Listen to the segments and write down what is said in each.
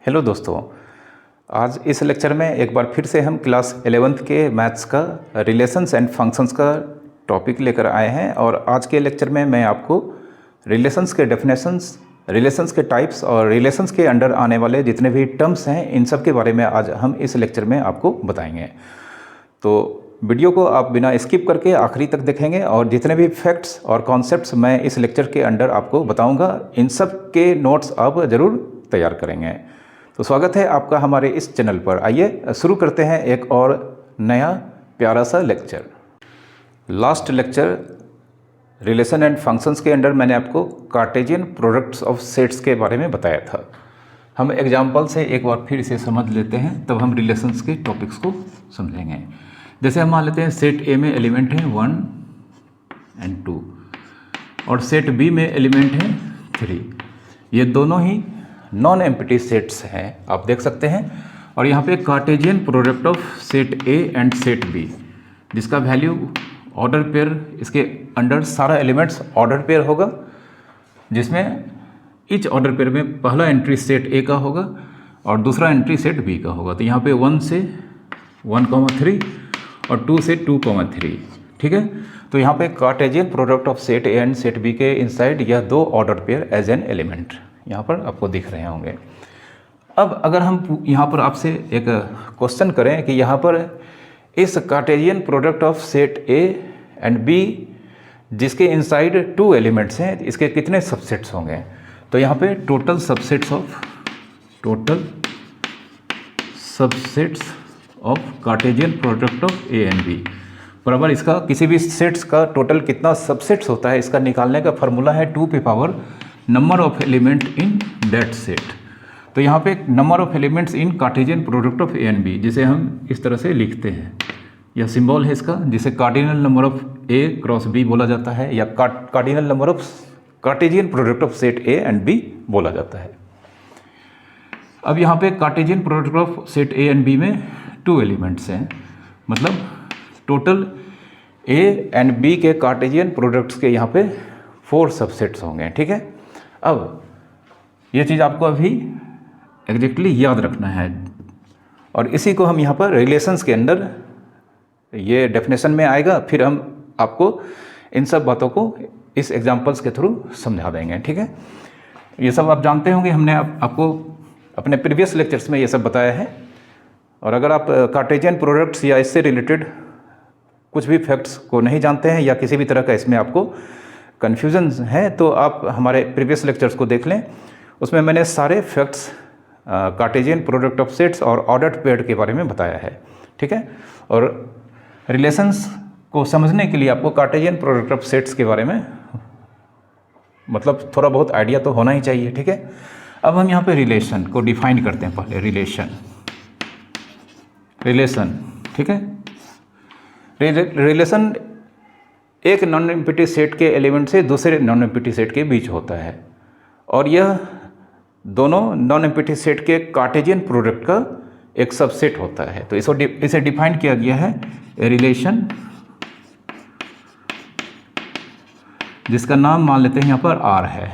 Hello दोस्तों, आज इस लेक्चर में एक बार फिर से हम क्लास 11th के मैथ्स का रिलेशंस एंड फंक्शंस का टॉपिक लेकर आए हैं। और आज के लेक्चर में मैं आपको रिलेशंस के डेफिनेशंस, रिलेशंस के टाइप्स और रिलेशंस के अंडर आने वाले जितने भी टर्म्स हैं इन सब के बारे में आज हम इस लेक्चर में आपको बताएंगे। तो वीडियो को आप बिना स्किप करके आखिरी तक देखेंगे और जितने भी फैक्ट्स और कॉन्सेप्ट्स मैं इस लेक्चर के अंडर आपको बताऊंगा इन सब के नोट्स आप ज़रूर तैयार करेंगे। तो स्वागत है आपका हमारे इस चैनल पर। आइए शुरू करते हैं एक और नया प्यारा सा lecture. Last lecture relation and functions के अंडर मैंने आपको कार्टेशियन प्रोडक्ट्स ऑफ सेट्स के बारे में बताया था। हम एग्जाम्पल से एक बार फिर इसे समझ लेते हैं, तब हम रिलेशंस के टॉपिक्स को समझेंगे। जैसे हम मान लेते हैं सेट ए में एलिमेंट है 1 और 2 और सेट बी में एलिमेंट है 3। ये दोनों ही नॉन एम्प्टी सेट्स हैं, आप देख सकते हैं। और यहाँ पे Cartesian product of set A and set B, जिसका वैल्यू ऑर्डर पेयर, इसके अंडर सारा एलिमेंट्स ऑर्डर पेयर होगा, जिसमें ईच ऑर्डर पेयर में पहला एंट्री सेट ए का होगा और दूसरा एंट्री सेट बी का होगा। तो यहाँ पे 1 से 1,3 और 2 से 2,3, ठीक है। तो यहाँ पे Cartesian product of set A and set B के इनसाइड यह दो order pair as an element यहाँ पर आपको दिख रहे होंगे। अब अगर हम यहाँ पर आपसे एक क्वेश्चन करें कि यहाँ पर इस Cartesian product of set A and B जिसके इनसाइड 2 एलिमेंट्स हैं, इसके कितने सबसेट्स होंगे? तो यहाँ पे total subsets of Cartesian product of A and B बराबर इसका किसी भी सेट्स का टोटल कितना सबसेट्स होता है, इसका निकालने का फॉर्मूला है 2 की power number of element in that set. तो यहाँ पे number of elements in Cartesian product of A and B, जिसे हम इस तरह से लिखते हैं, यह सिंबल है इसका, जिसे cardinal number of A cross B बोला जाता है या cardinal number of Cartesian product of set A and B बोला जाता है। अब यहाँ पे Cartesian product of set A and B में 2 एलिमेंट्स हैं, मतलब टोटल ए एंड बी के कार्टेशियन प्रोडक्ट्स के यहाँ पे 4 सबसेट्स होंगे, ठीक है। अब ये चीज़ आपको अभी एग्जैक्टली याद रखना है और इसी को हम यहाँ पर रिलेशंस के अंदर ये डेफिनेशन में आएगा, फिर हम आपको इन सब बातों को इस एग्जांपल्स के थ्रू समझा देंगे, ठीक है। ये सब आप जानते होंगे, हमने आपको अपने प्रीवियस लेक्चर्स में ये सब बताया है। और अगर आप कार्टेशियन प्रोडक्ट्स या इससे रिलेटेड कुछ भी फैक्ट्स को नहीं जानते हैं या किसी भी तरह का इसमें आपको कन्फ्यूजन है, तो आप हमारे प्रीवियस लेक्चर्स को देख लें। उसमें मैंने सारे facts Cartesian product of sets और ऑर्डर्ड पेयर के बारे में बताया है, ठीक है। और रिलेशंस को समझने के लिए आपको कार्टेशियन प्रोडक्ट ऑफ सेट्स के बारे में मतलब थोड़ा बहुत आइडिया तो होना ही चाहिए, ठीक है। अब हम यहाँ पे रिलेशन को डिफाइन करते हैं। पहले रिलेशन, ठीक है। रिलेशन एक नॉन एम्प्टी सेट के एलिमेंट से दूसरे नॉन एम्प्टी सेट के बीच होता है और यह दोनों नॉन एम्प्टी सेट के कार्टेशियन प्रोडक्ट का एक सबसेट होता है। तो इसे डिफाइन किया गया है ए रिलेशन, जिसका नाम मान लेते हैं यहाँ पर आर है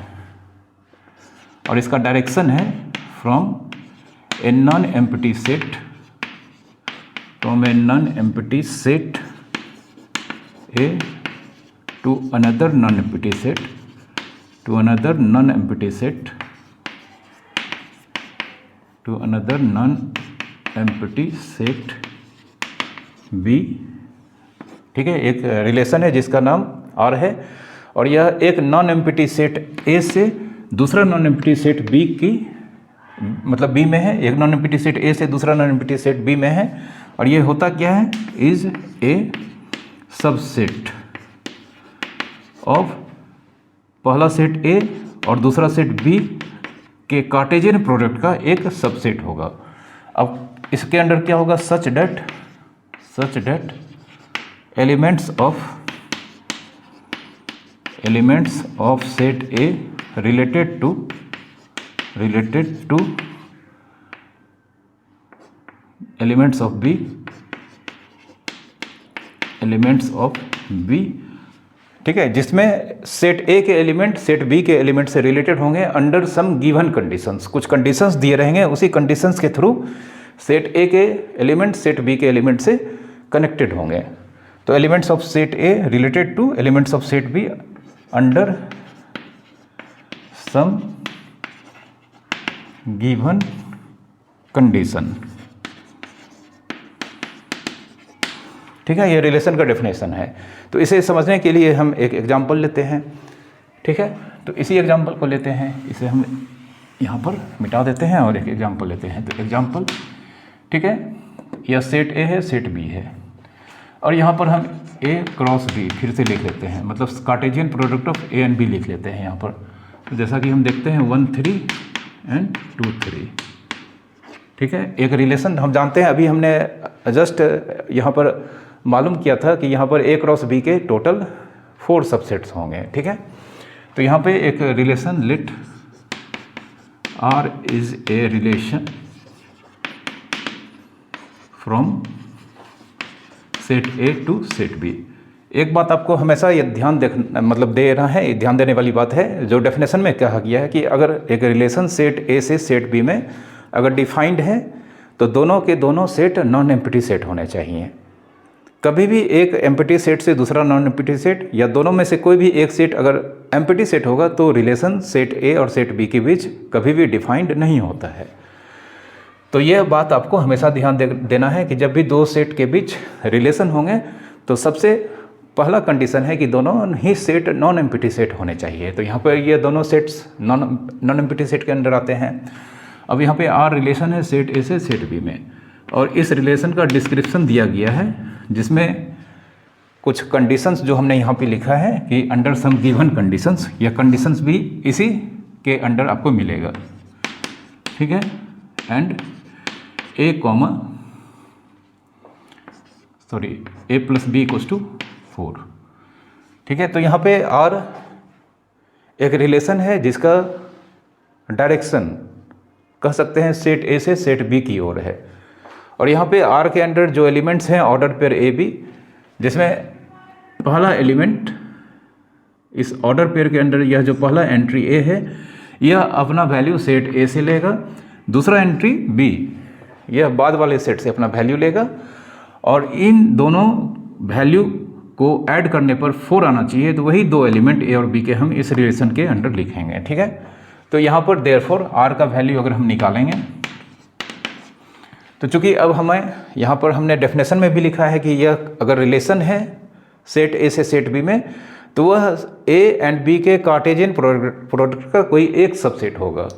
और इसका डायरेक्शन है from a non empty set A to another non-empty set to another non-empty set B, ठीक है। एक रिलेशन है जिसका नाम R है और यह एक नॉन एम्प्टी सेट A से दूसरा नॉन एम्प्टी सेट B की मतलब B में है। एक नॉन एम्प्टी सेट A से दूसरा नॉन एम्प्टी सेट B में है और ये होता क्या है, इज ए सबसेट ऑफ पहला सेट A और दूसरा सेट B के कार्टेशियन प्रोडक्ट का एक सबसेट होगा। अब इसके अंडर क्या होगा, such that elements of set A related to elements of B, ठीक है, जिसमें सेट ए के एलिमेंट सेट बी के एलिमेंट से रिलेटेड होंगे अंडर सम गिवन कंडीशंस। कुछ कंडीशंस दिए रहेंगे, उसी कंडीशंस के थ्रू सेट ए के एलिमेंट सेट बी के एलिमेंट से कनेक्टेड होंगे। तो elements of set A related to elements of set B under some given condition. ठीक है, ये रिलेशन का डेफिनेशन है। तो इसे समझने के लिए हम एक एग्जांपल लेते हैं। ठीक है, तो इसी एग्जांपल को लेते हैं, इसे हम यहाँ पर मिटा देते हैं और एक एग्जांपल लेते हैं। तो एग्जांपल, ठीक है, यह सेट ए है, सेट बी है, और यहाँ पर हम ए क्रॉस बी फिर से लिख लेते हैं, मतलब Cartesian product of A and B लिख लेते हैं यहाँ पर। तो जैसा कि हम देखते हैं 1 3 एंड 2 3। ठीक है, एक रिलेशन हम जानते हैं, अभी हमने जस्ट यहाँ पर मालूम किया था कि यहाँ पर ए क्रॉस बी के टोटल 4 सबसेट्स होंगे। ठीक है, तो यहाँ पे एक relation let R is a relation from set A to set B. एक बात आपको हमेशा ये ध्यान देना है, ध्यान देने वाली बात है, जो डेफिनेशन में कहा गया है कि अगर एक रिलेशन सेट ए से सेट बी में अगर डिफाइंड है तो दोनों के दोनों सेट नॉन एम्प्टी सेट होने चाहिए। कभी भी एक एम्प्टी सेट से दूसरा नॉन एम्प्टी सेट या दोनों में से कोई भी एक सेट अगर एम्प्टी सेट होगा तो रिलेशन सेट ए और सेट बी के बीच कभी भी डिफाइंड नहीं होता है। तो यह बात आपको हमेशा ध्यान देना है कि जब भी दो सेट के बीच रिलेशन होंगे तो सबसे पहला कंडीशन है कि दोनों ही सेट नॉन एम्प्टी सेट होने चाहिए। तो यहाँ पर ये दोनों सेट्स नॉन एम्प्टी सेट के अंदर आते हैं। अब यहाँ पे आर रिलेशन है सेट ए से सेट बी में, और इस रिलेशन का डिस्क्रिप्शन दिया गया है जिसमें कुछ कंडीशंस जो हमने यहाँ पे लिखा है कि अंडर सम गिवन कंडीशंस, या कंडीशंस भी इसी के अंडर आपको मिलेगा। ठीक है, and A comma A plus B equals to 4। ठीक है, तो यहाँ पे आर एक रिलेशन है जिसका डायरेक्शन कह सकते हैं सेट ए से सेट बी की ओर है, और यहाँ पे आर के अंडर जो एलिमेंट्स हैं ऑर्डर पेयर ए बी, जिसमें पहला एलिमेंट इस ऑर्डर पेयर के अंडर यह जो पहला एंट्री ए है यह अपना वैल्यू सेट ए से लेगा, दूसरा एंट्री बी यह बाद वाले सेट से अपना वैल्यू लेगा, और इन दोनों वैल्यू को ऐड करने पर 4 आना चाहिए। तो वही दो एलिमेंट ए और बी के हम इस रिलेशन के अंडर लिखेंगे। ठीक है, तो यहाँ पर देयरफॉर आर का वैल्यू अगर हम निकालेंगे तो चूंकि अब हमें यहाँ पर हमने डेफिनेशन में भी लिखा है कि यह अगर रिलेशन है सेट ए से सेट बी में तो वह ए एंड बी के कार्टेशियन प्रोडक्ट का कोई एक सबसेट होगा।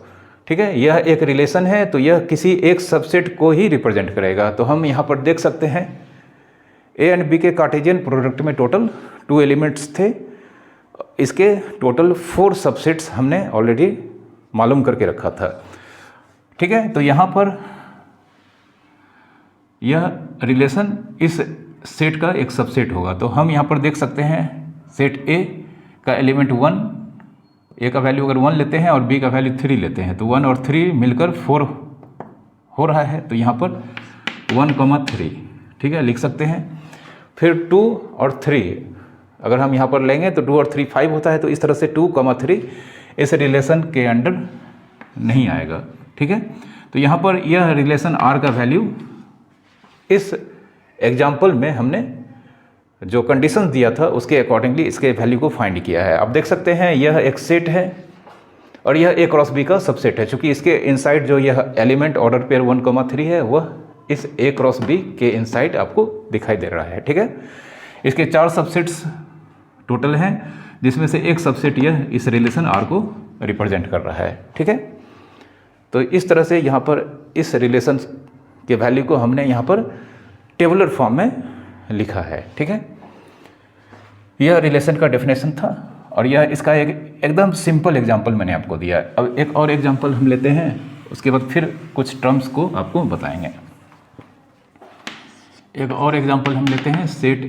ठीक है, यह एक रिलेशन है तो यह किसी एक सबसेट को ही रिप्रेजेंट करेगा। तो हम यहाँ पर देख सकते हैं ए एंड बी के कार्टेशियन प्रोडक्ट में टोटल 2 एलिमेंट्स थे, इसके टोटल 4 सबसेट्स हमने ऑलरेडी मालूम करके रखा था। ठीक है, तो यहाँ पर यह रिलेशन इस सेट का एक सबसेट होगा। तो हम यहाँ पर देख सकते हैं सेट ए का एलिमेंट 1, ए का वैल्यू अगर 1 लेते हैं और बी का वैल्यू 3 लेते हैं तो 1 और 3 मिलकर 4 हो रहा है। तो यहाँ पर 1, 3 ठीक है लिख सकते हैं। फिर 2 और 3 अगर हम यहाँ पर लेंगे तो 2 और 3 5 होता है। तो इस तरह से 2, 3 इस रिलेशन के अंडर नहीं आएगा। ठीक है, तो यहाँ पर यह रिलेशन आर का वैल्यू इस एग्जाम्पल में हमने जो कंडीशंस दिया था उसके अकॉर्डिंगली इसके वैल्यू को फाइंड किया है। आप देख सकते हैं यह एक सेट है और यह ए क्रॉस बी का सबसेट है। चूंकि इसके इनसाइड जो यह एलिमेंट ऑर्डर पेयर 1, 3 है वह इस ए क्रॉस बी के इनसाइड आपको दिखाई दे रहा है। ठीक है, इसके 4 सबसेट्स टोटल हैं जिसमें से एक सबसेट यह इस रिलेशन आर को रिप्रेजेंट कर रहा है। ठीक है, तो इस तरह से यहाँ पर इस रिलेशन के वैल्यू को हमने यहाँ पर टेबुलर फॉर्म में लिखा है। ठीक है, यह रिलेशन का डेफिनेशन था और यह इसका एकदम सिंपल एग्जांपल मैंने आपको दिया है। अब एक और एग्जांपल हम लेते हैं, उसके बाद फिर कुछ टर्म्स को आपको बताएंगे। एक और एग्जांपल हम लेते हैं सेट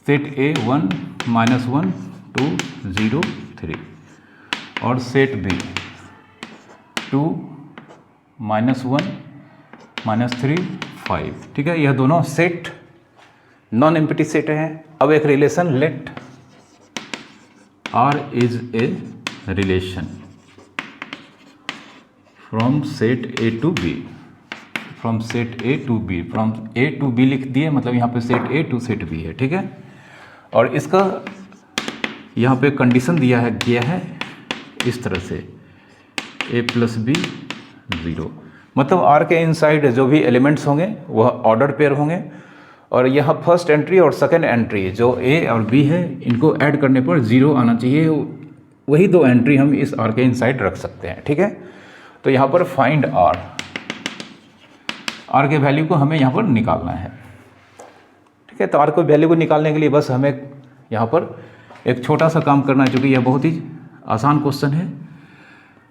ए 1, -1, 2, 0, 3 और सेट बी 2, -1, -3, 5। ठीक है, यह दोनों सेट नॉन एम्प्टी सेट है। अब एक relation let R is a relation from set A to B, from set A to B, from A to B लिख दिए, मतलब यहाँ पे set A to set B है, ठीक है। और इसका यहाँ पे कंडीशन गया है इस तरह से A प्लस B 0, मतलब R के इनसाइड जो भी एलिमेंट्स होंगे वह ऑर्डर पेयर होंगे, और यहाँ फर्स्ट एंट्री और सेकंड एंट्री जो A और B है इनको ऐड करने पर 0 आना चाहिए। वही दो एंट्री हम इस R के इनसाइड रख सकते हैं, ठीक है। तो यहाँ पर फाइंड R के वैल्यू को हमें यहाँ पर निकालना है, ठीक है। तो R को वैल्यू को निकालने के लिए बस हमें यहाँ पर एक छोटा सा काम करना है, क्योंकि यह बहुत ही आसान क्वेश्चन है।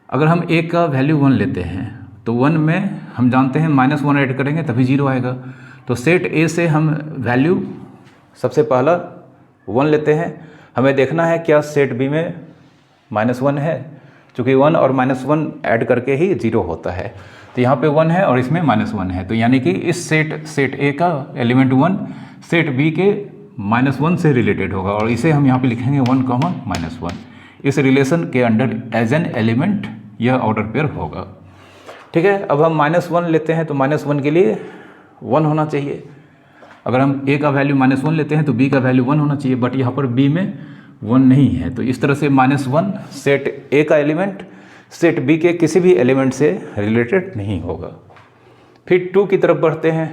अगर हम A का वैल्यू 1 लेते हैं तो 1 में हम जानते हैं -1 ऐड करेंगे तभी 0 आएगा। तो सेट A से हम वैल्यू सबसे पहला 1 लेते हैं। हमें देखना है क्या सेट B में -1 है, चूँकि 1 और -1 ऐड करके ही 0 होता है। तो यहाँ पे 1 है और इसमें -1 है, तो यानी कि इस सेट A का एलिमेंट 1 सेट B के -1 से रिलेटेड होगा, और इसे हम यहाँ पे लिखेंगे 1, -1। इस रिलेशन के अंडर एज एन एलिमेंट यह ऑर्डर पेयर होगा, ठीक है। अब हम -1 लेते हैं तो -1 के लिए 1 होना चाहिए। अगर हम A का वैल्यू -1 लेते हैं तो B का वैल्यू 1 होना चाहिए, बट यहाँ पर B में 1 नहीं है। तो इस तरह से -1 सेट A का एलिमेंट सेट B के किसी भी एलिमेंट से रिलेटेड नहीं होगा। फिर 2 की तरफ बढ़ते हैं।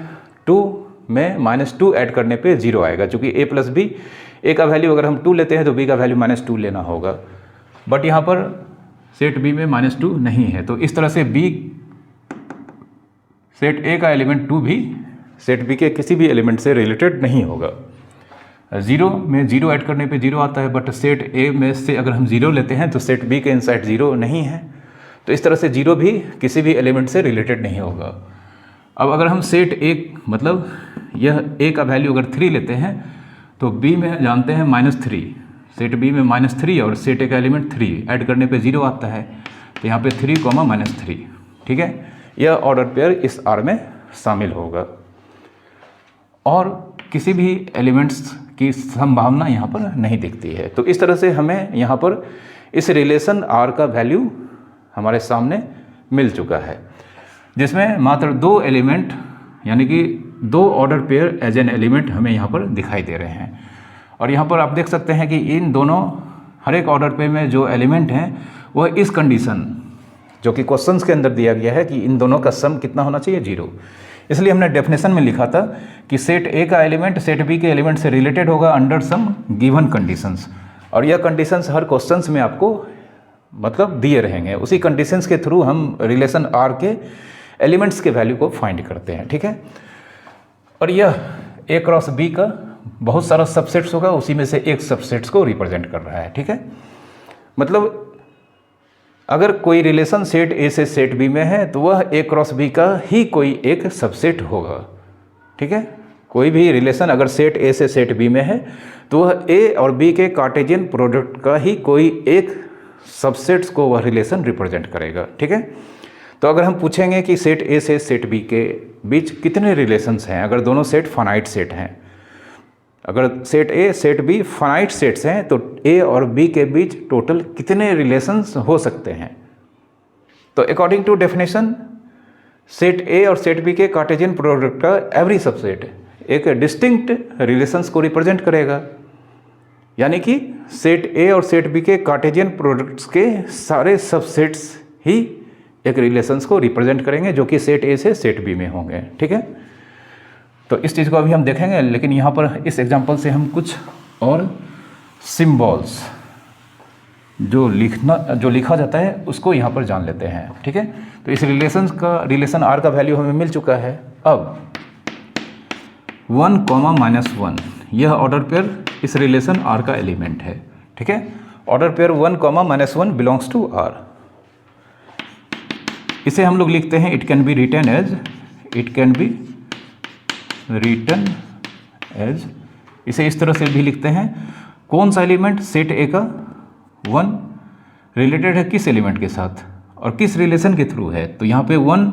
2 में -2 ऐड करने पे 0 आएगा, चूँकि A प्लस B, A का वैल्यू अगर हम 2 लेते हैं तो B का वैल्यू -2 लेना होगा, बट यहाँ पर सेट B में -2 नहीं है। तो इस तरह से सेट A का एलिमेंट 2 भी सेट B के किसी भी एलिमेंट से रिलेटेड नहीं होगा। 0 में 0 ऐड करने पे 0 आता है, बट सेट A में से अगर हम 0 लेते हैं तो सेट B के इनसाइड 0 नहीं है। तो इस तरह से 0 भी किसी भी एलिमेंट से रिलेटेड नहीं होगा। अब अगर हम सेट A मतलब यह A का वैल्यू अगर 3 लेते हैं तो B में जानते हैं -3, सेट B में -3 और सेट A का एलिमेंट 3 ऐड करने पे 0 आता है। तो यहाँ पे 3, -3, ठीक है। यह ऑर्डर पेयर इस R में शामिल होगा, और किसी भी एलिमेंट्स की संभावना यहाँ पर नहीं दिखती है। तो इस तरह से हमें यहाँ पर इस रिलेशन R का वैल्यू हमारे सामने मिल चुका है, जिसमें मात्र 2 एलिमेंट यानी कि 2 order pair as an element हमें यहाँ पर दिखाई दे रहे हैं। और यहाँ पर आप देख सकते हैं कि इन दोनों हर एक ऑर्डर पेयर में जो एलिमेंट हैं वह इस कंडीशन जो कि क्वेश्चंस के अंदर दिया गया है कि इन दोनों का सम कितना होना चाहिए, 0। इसलिए हमने डेफिनेशन में लिखा था कि सेट A का एलिमेंट सेट B के एलिमेंट से रिलेटेड होगा अंडर सम गिवन कंडीशंस, और यह कंडीशंस हर क्वेश्चंस में आपको मतलब दिए रहेंगे। उसी कंडीशंस के थ्रू हम रिलेशन R के एलिमेंट्स के वैल्यू को फाइंड करते हैं, ठीक है। और यह A क्रॉस B का बहुत सारा सबसेट्स होगा, उसी में से एक सबसेट्स को रिप्रेजेंट कर रहा है, ठीक है। मतलब अगर कोई रिलेशन सेट A से सेट B में है तो वह A क्रॉस B का ही कोई एक सबसेट होगा, ठीक है। कोई भी रिलेशन अगर सेट A से सेट B में है तो वह A और B के कार्टेशियन प्रोडक्ट का ही कोई एक सबसेट्स को वह रिलेशन रिप्रेजेंट करेगा, ठीक है। तो अगर हम पूछेंगे कि सेट A से सेट B के बीच कितने रिलेशंस हैं, अगर दोनों सेट फाइनाइट सेट हैं, अगर set A set B finite sets हैं तो A और B के बीच टोटल कितने रिलेशंस हो सकते हैं। तो according to definition set A और सेट B के कार्टेशियन प्रोडक्ट का एवरी सबसेट एक डिस्टिंक्ट रिलेशंस को रिप्रेजेंट करेगा, यानी कि सेट A और सेट B के कार्टेशियन प्रोडक्ट्स के सारे सबसेट्स ही एक रिलेशंस को रिप्रेजेंट करेंगे जो कि सेट A से सेट B में होंगे, ठीक है। तो इस चीज़ को अभी हम देखेंगे, लेकिन यहाँ पर इस एग्जांपल से हम कुछ और सिंबल्स जो लिखा जाता है उसको यहाँ पर जान लेते हैं, ठीक है। तो इस रिलेशन R का वैल्यू हमें मिल चुका है। अब 1, -1 यह ऑर्डर पेयर इस रिलेशन R का एलिमेंट है, ठीक है। Order pair 1, -1 belongs to R। इसे हम लोग लिखते हैं it can be written as इसे इस तरह से भी लिखते हैं। कौन सा एलिमेंट सेट A का 1 रिलेटेड है किस एलिमेंट के साथ और किस रिलेशन के थ्रू है। तो यहाँ पे 1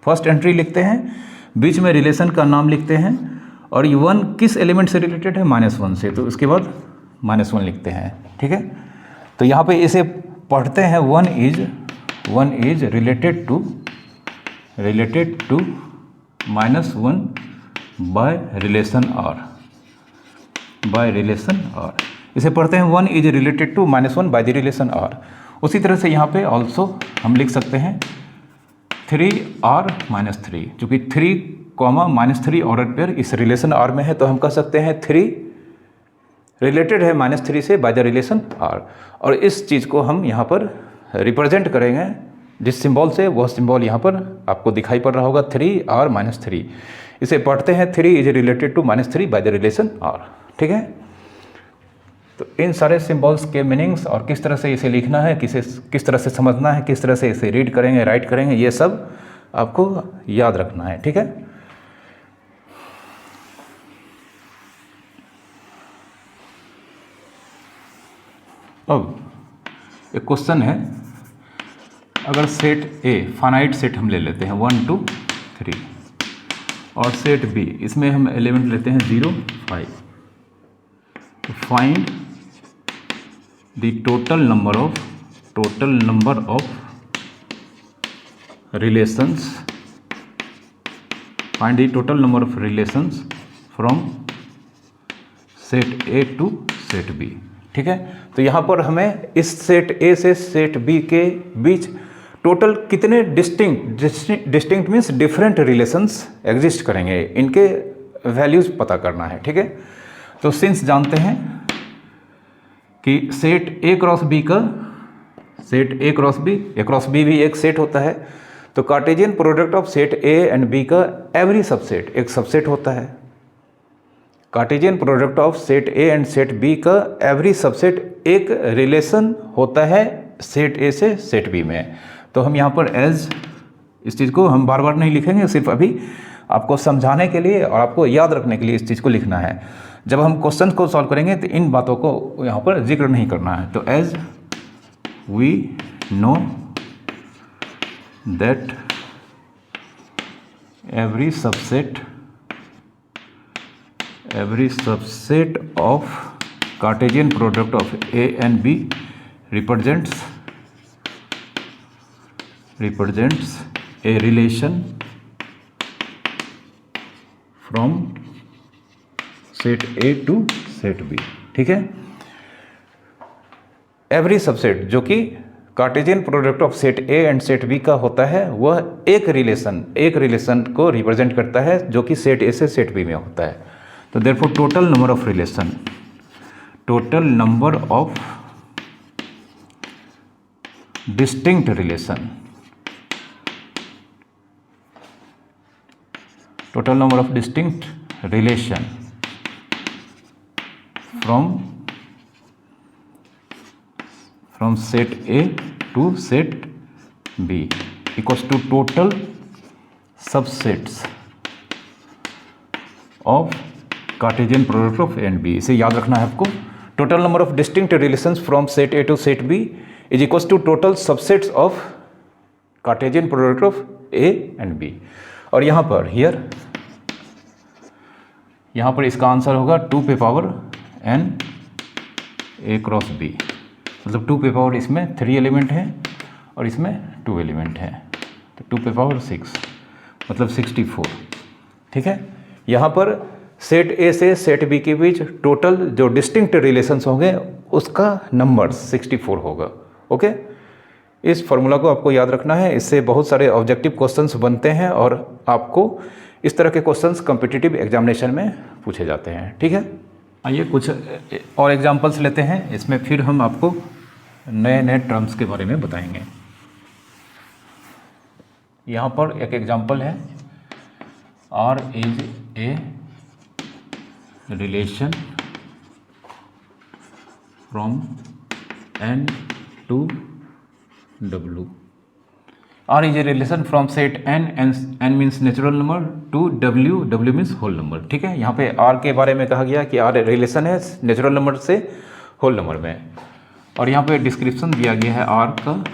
फर्स्ट एंट्री लिखते हैं, बीच में रिलेशन का नाम लिखते हैं और ये 1 किस एलिमेंट से रिलेटेड है, -1 से, तो उसके बाद -1 लिखते हैं, ठीक है। तो यहाँ पे इसे पढ़ते हैं 1 is related to -1 by relation R, इसे पढ़ते हैं 1 is related to -1 by the relation R। उसी तरह से यहाँ पे ऑल्सो हम लिख सकते हैं 3R - 3, चूँकि 3, -3 ऑर्डर पेयर इस रिलेशन R में है, तो हम कह सकते हैं 3 रिलेटेड है -3 से बाय द रिलेशन R। और इस चीज़ को हम यहाँ पर रिप्रेजेंट करेंगे जिस सिंबल से, वह सिंबल यहाँ पर आपको दिखाई पड़ रहा होगा 3R - 3। इसे पढ़ते हैं 3 is related to -3 by the relation R, ठीक है। तो इन सारे सिंबल्स के मीनिंग्स और किस तरह से इसे लिखना है, किस तरह से समझना है, किस तरह से इसे रीड करेंगे, राइट करेंगे, ये सब आपको याद रखना है, ठीक है। अब एक क्वेश्चन है, अगर सेट ए फाइनाइट सेट हम ले लेते हैं 1 2 3 और सेट बी, इसमें हम एलिमेंट लेते हैं 0 5, तो find the total number of relations, find the total number of relations from set A to set B, ठीक है। तो यहाँ पर हमें इस सेट ए से सेट बी के बीच टोटल कितने distinct means different relations exist करेंगे, इनके वैल्यूज़ पता करना है, ठीक है। तो सिंस जानते हैं कि सेट ए क्रॉस बी का, सेट ए क्रॉस बी भी एक सेट होता है, तो Cartesian product of set A and B का एवरी सबसेट एक सबसेट होता है। Cartesian product of set A and set B का एवरी सबसेट एक रिलेशन होता है सेट ए से सेट बी में। तो हम यहाँ पर एज, इस चीज़ को हम बार बार नहीं लिखेंगे, सिर्फ अभी आपको समझाने के लिए और आपको याद रखने के लिए इस चीज़ को लिखना है। जब हम क्वेश्चन को सॉल्व करेंगे तो इन बातों को यहाँ पर जिक्र नहीं करना है। तो as we know that every subset of Cartesian product of A and B represents a relation from set A to set B, ठीक है। एवरी सबसेट जो कि Cartesian product of set A and set B का होता है, वह एक relation को रिप्रेजेंट करता है जो कि सेट ए से सेट बी में होता है। तो therefore total number of distinct relation, total number of distinct relation from set A to set B equals to total subsets of Cartesian product of A and B. इसे याद रखना है आपको। Total number of distinct relations from set A to set B is equals to total subsets of Cartesian product of A and B. और यहाँ पर इसका answer होगा 2 पे power n A cross B, मतलब 2 पे पावर इसमें 3 एलिमेंट हैं और इसमें 2 एलिमेंट हैं, तो 2 पे पावर 6 मतलब 64, ठीक है। यहाँ पर सेट ए से सेट बी के बीच टोटल जो डिस्टिंक्ट रिलेशंस होंगे उसका नंबर 64 होगा, ओके। इस फॉर्मूला को आपको याद रखना है, इससे बहुत सारे ऑब्जेक्टिव क्वेश्चंस बनते हैं और आपको इस तरह के क्वेश्चंस कॉम्पिटिटिव एग्जामिनेशन में पूछे जाते हैं, ठीक है। आइए कुछ और एग्जांपल्स लेते हैं, इसमें फिर हम आपको नए नए टर्म्स के बारे में बताएंगे। यहाँ पर एक एग्जांपल है, R is a relation from N to W। R is a relation from set N means natural number to W means whole number, ठीक है। यहाँ पे R के बारे में कहा गया कि R रिलेशन है नेचुरल नंबर से होल नंबर में, और यहाँ पे डिस्क्रिप्शन दिया गया है R का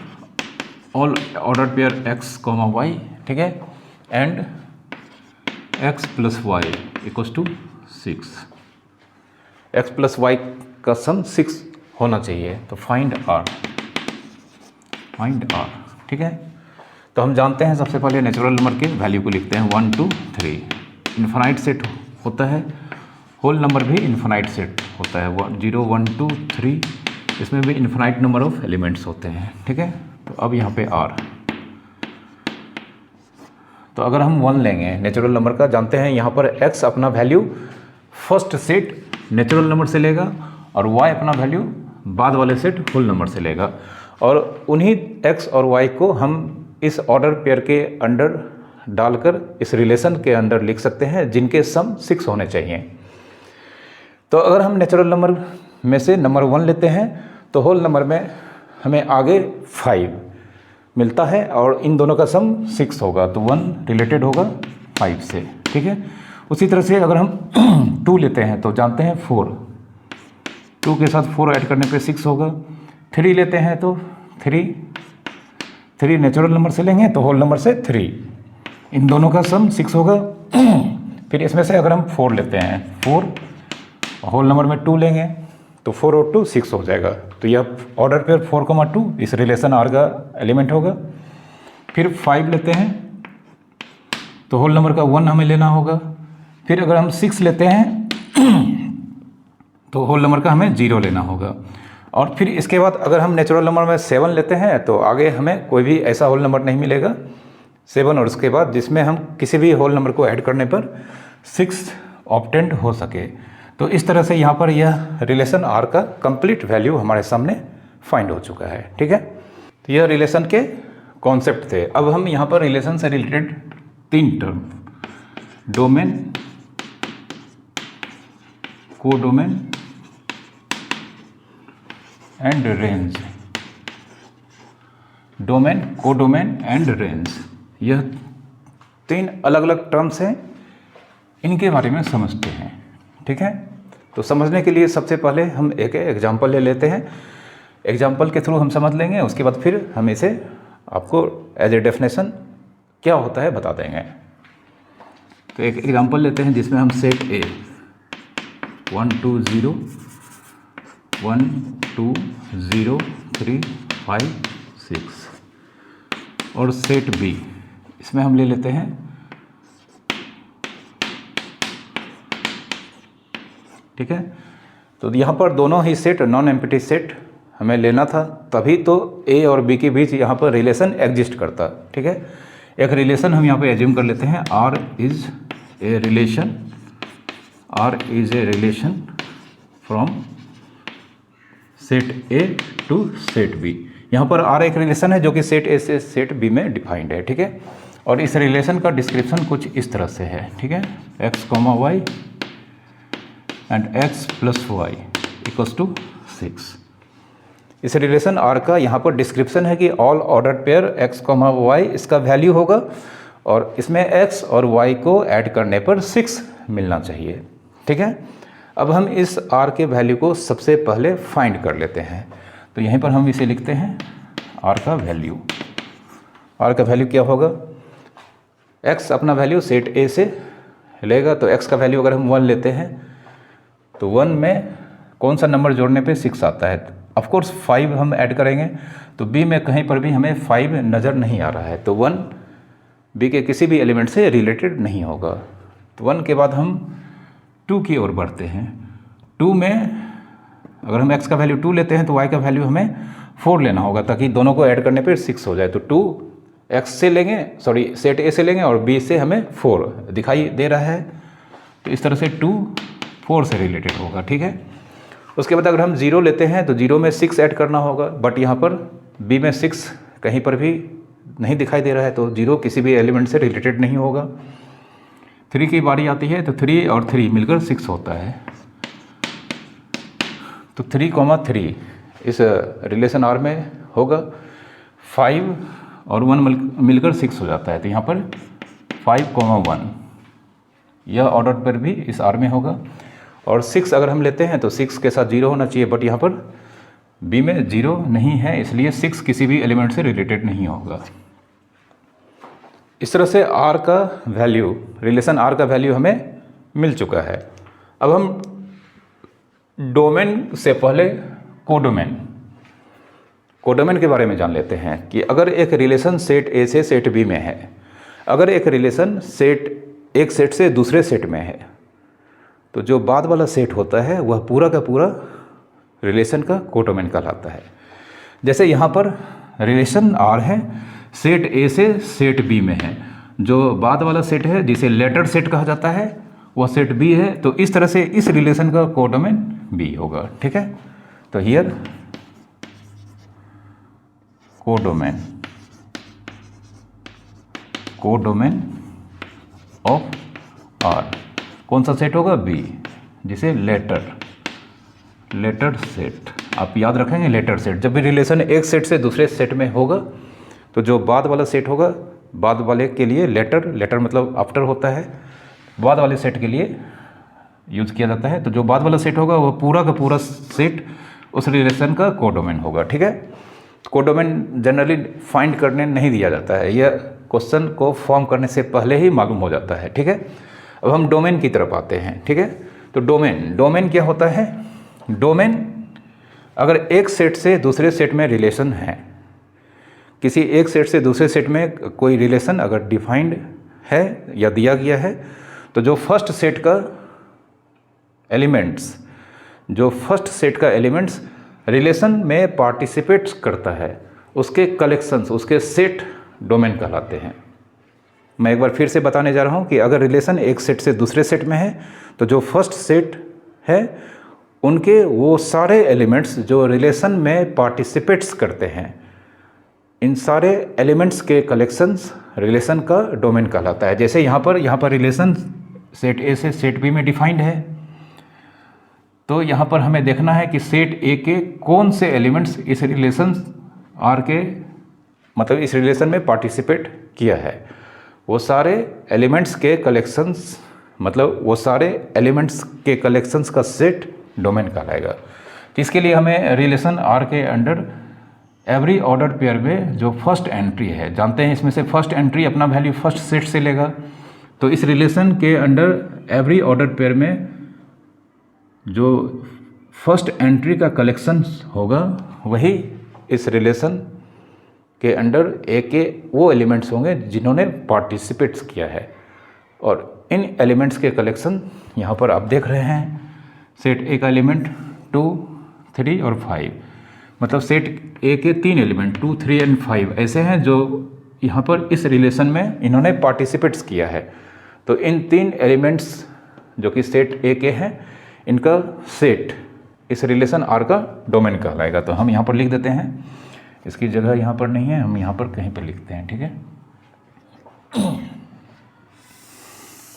all order pair X, Y, ठीक है, x plus y equals to 6। X plus y का सम 6 होना चाहिए, तो फाइंड आर, ठीक है। तो हम जानते हैं सबसे पहले नेचुरल नंबर के वैल्यू को लिखते हैं 1 2 3। इन्फिनाइट सेट होता है, होल नंबर भी इन्फिनाइट सेट होता है, 0 1 2 3, इसमें भी इन्फिनाइट नंबर ऑफ एलिमेंट्स होते हैं, ठीक है। तो अब यहाँ पे आर, तो अगर हम 1 लेंगे नेचुरल नंबर का, जानते हैं यहाँ पर x अपना value first set natural number से लेगा और y अपना वैल्यू बाद वाले सेट होल नंबर से लेगा, और उन्हीं x और y को हम इस ऑर्डर पेयर के अंडर डालकर इस रिलेशन के अंदर लिख सकते हैं जिनके सम 6 होने चाहिए। तो अगर हम नेचुरल नंबर में से नंबर 1 लेते हैं तो होल नंबर में हमें आगे 5 मिलता है और इन दोनों का सम 6 होगा, तो 1 रिलेटेड होगा 5 से, ठीक है। उसी तरह से अगर हम 2 लेते हैं तो जानते हैं 4, 2 के साथ 4 ऐड करने पे 6 होगा। 3 लेते हैं तो 3 नेचुरल नंबर से लेंगे तो होल नंबर से 3, इन दोनों का सम 6 होगा। फिर इसमें से अगर हम 4 लेते हैं, 4 होल नंबर में 2 लेंगे तो 4 और 2 6 हो जाएगा, तो यह ऑर्डर पेयर 4, 2 इस रिलेशन आर का एलिमेंट होगा। फिर 5 लेते हैं तो होल नंबर का 1 हमें लेना होगा। फिर अगर हम 6 लेते हैं तो होल नंबर का हमें 0 लेना होगा। और फिर इसके बाद अगर हम नेचुरल नंबर में 7 लेते हैं तो आगे हमें कोई भी ऐसा होल नंबर नहीं मिलेगा 7, और उसके बाद जिसमें हम किसी भी होल नंबर को ऐड करने पर 6 ऑब्टेंड हो सके। तो इस तरह से यहाँ पर यह रिलेशन आर का कंप्लीट वैल्यू हमारे सामने फाइंड हो चुका है, ठीक है। तो यह रिलेशन के कॉन्सेप्ट थे। अब हम यहाँ पर रिलेशन से related 3 term, domain, codomain and range, domain, codomain and range, यह 3 अलग अलग टर्म्स हैं, इनके बारे में समझते हैं, ठीक है। तो समझने के लिए सबसे पहले हम एक एग्जांपल ले लेते हैं, एग्जांपल के थ्रू हम समझ लेंगे, उसके बाद फिर हम इसे आपको एज ए डेफिनेशन क्या होता है बता देंगे। तो एक एग्जांपल लेते हैं जिसमें हम सेट ए 1 2 0 1 2 0 3 5 6 और सेट बी, इसमें हम ले लेते हैं ठीक है। तो यहाँ पर दोनों ही सेट नॉन एम्प्टी सेट हमें लेना था, तभी तो ए और बी के बीच यहाँ पर रिलेशन एग्जिस्ट करता, ठीक है। एक रिलेशन हम यहाँ पे एज्यूम कर लेते हैं, R is a relation from set A to set B. यहाँ पर आर एक रिलेशन है जो कि सेट ए से सेट बी में डिफाइंड है, ठीक है। और इस रिलेशन का डिस्क्रिप्शन कुछ इस तरह से है, ठीक है। X comma y and x plus y equals to 6। इस रिलेशन आर का यहाँ पर डिस्क्रिप्शन है कि all order pair x comma y इसका वैल्यू होगा और इसमें एक्स और वाई को ऐड करने पर 6 मिलना चाहिए, ठीक है। अब हम इस आर के वैल्यू को सबसे पहले फाइंड कर लेते हैं। तो यहीं पर हम इसे लिखते हैं आर का वैल्यू। आर का वैल्यू क्या होगा, एक्स अपना वैल्यू सेट ए से लेगा, तो एक्स का वैल्यू अगर हम 1 लेते हैं तो 1 में कौन सा नंबर जोड़ने पे 6 आता है, ऑफ कोर्स 5 हम ऐड करेंगे, तो बी में कहीं पर भी हमें 5 नज़र नहीं आ रहा है, तो 1 बी के किसी भी एलिमेंट से रिलेटेड नहीं होगा। तो 1 के बाद हम 2 की ओर बढ़ते हैं। 2 में अगर हम x का वैल्यू 2 लेते हैं तो y का वैल्यू हमें 4 लेना होगा ताकि दोनों को ऐड करने पर 6 हो जाए। तो 2 x से लेंगे, सॉरी सेट ए से लेंगे और b से हमें 4 दिखाई दे रहा है, तो इस तरह से 2 4 से रिलेटेड होगा, ठीक है। उसके बाद अगर हम 0 लेते हैं तो 0 में 6 ऐड करना होगा, बट यहाँ पर b में 6 कहीं पर भी नहीं दिखाई दे रहा है, तो 0 किसी भी एलिमेंट से रिलेटेड नहीं होगा। 3 की बारी आती है तो 3 और 3 मिलकर 6 होता है, तो 3,3 इस रिलेशन आर में होगा। 5 और 1 मिलकर 6 हो जाता है, तो यहाँ पर 5,1 यह ऑर्डर पर भी इस आर में होगा। और 6 अगर हम लेते हैं तो 6 के साथ 0 होना चाहिए, बट यहाँ पर बी में 0 नहीं है, इसलिए 6 किसी भी एलिमेंट से रिलेटेड नहीं होगा। इस तरह से आर का वैल्यू, रिलेशन आर का वैल्यू हमें मिल चुका है। अब हम डोमेन से पहले कोडोमेन के बारे में जान लेते हैं कि अगर एक रिलेशन सेट ए से सेट बी में है, अगर एक रिलेशन एक सेट से दूसरे सेट में है, तो जो बाद वाला सेट होता है वह पूरा का पूरा रिलेशन का कोडोमेन कहलाता है। जैसे यहाँ पर रिलेशन आर है, सेट ए से सेट बी में है, जो बाद वाला सेट है जिसे लेटर सेट कहा जाता है वह सेट बी है, तो इस तरह से इस रिलेशन का कोडोमेन बी होगा। ठीक है, तो हियर कोडोमेन ऑफ आर कौन सा सेट होगा? बी, जिसे लेटर सेट, आप याद रखेंगे लेटर सेट। जब भी रिलेशन एक सेट से दूसरे सेट में होगा तो जो बाद वाला सेट होगा, बाद वाले के लिए लेटर मतलब आफ्टर होता है, बाद वाले सेट के लिए यूज़ किया जाता है। तो जो बाद वाला सेट होगा वह पूरा का पूरा सेट उस रिलेशन का कोडोमेन होगा। ठीक है, कोडोमेन जनरली फाइंड करने नहीं दिया जाता है, यह क्वेश्चन को फॉर्म करने से पहले ही मालूम हो जाता है। ठीक है, अब हम डोमेन की तरफ आते हैं। ठीक है, तो डोमेन क्या होता है? डोमेन, अगर एक सेट से दूसरे सेट में रिलेशन है, किसी एक सेट से दूसरे सेट में कोई रिलेशन अगर डिफाइंड है या दिया गया है, तो जो फर्स्ट सेट का एलिमेंट्स रिलेशन में पार्टिसिपेट्स करता है, उसके कलेक्शंस, उसके सेट डोमेन कहलाते हैं। मैं एक बार फिर से बताने जा रहा हूँ कि अगर रिलेशन एक सेट से दूसरे सेट में है, तो जो फर्स्ट सेट है उनके वो सारे एलिमेंट्स जो रिलेशन में पार्टिसिपेट्स करते हैं, इन सारे एलिमेंट्स के कलेक्शंस रिलेशन का डोमेन कहलाता है। जैसे यहाँ पर रिलेशन सेट ए से सेट बी में डिफाइंड है, तो यहाँ पर हमें देखना है कि सेट ए के कौन से एलिमेंट्स इस रिलेशन आर के, मतलब इस रिलेशन में पार्टिसिपेट किया है। वो सारे एलिमेंट्स के कलेक्शंस, मतलब वो सारे एलिमेंट्स के कलेक्शंस का सेट डोमेन कहलाएगा। तो इसके लिए हमें रिलेशन आर के अंडर एवरी ऑर्डर पेयर में जो फर्स्ट एंट्री है, जानते हैं इसमें से फर्स्ट एंट्री अपना वैल्यू फर्स्ट सेट से लेगा, तो इस रिलेशन के अंडर एवरी ऑर्डर पेयर में जो फर्स्ट एंट्री का कलेक्शन होगा वही इस रिलेशन के अंडर ए के वो एलिमेंट्स होंगे जिन्होंने पार्टिसिपेट्स किया है। और इन एलिमेंट्स के कलेक्शन यहाँ पर आप देख रहे हैं, सेट ए का एलिमेंट 2, 3 और 5, मतलब सेट ए के 3 एलिमेंट 2, 3 एंड 5 ऐसे हैं जो यहाँ पर इस रिलेशन में इन्होंने पार्टिसिपेट्स किया है। तो इन 3 एलिमेंट्स जो कि सेट ए के हैं, इनका सेट इस रिलेशन आर का डोमेन कहलाएगा। तो हम यहाँ पर लिख देते हैं, इसकी जगह यहाँ पर नहीं है, हम यहाँ पर कहीं पर लिखते हैं। ठीक है,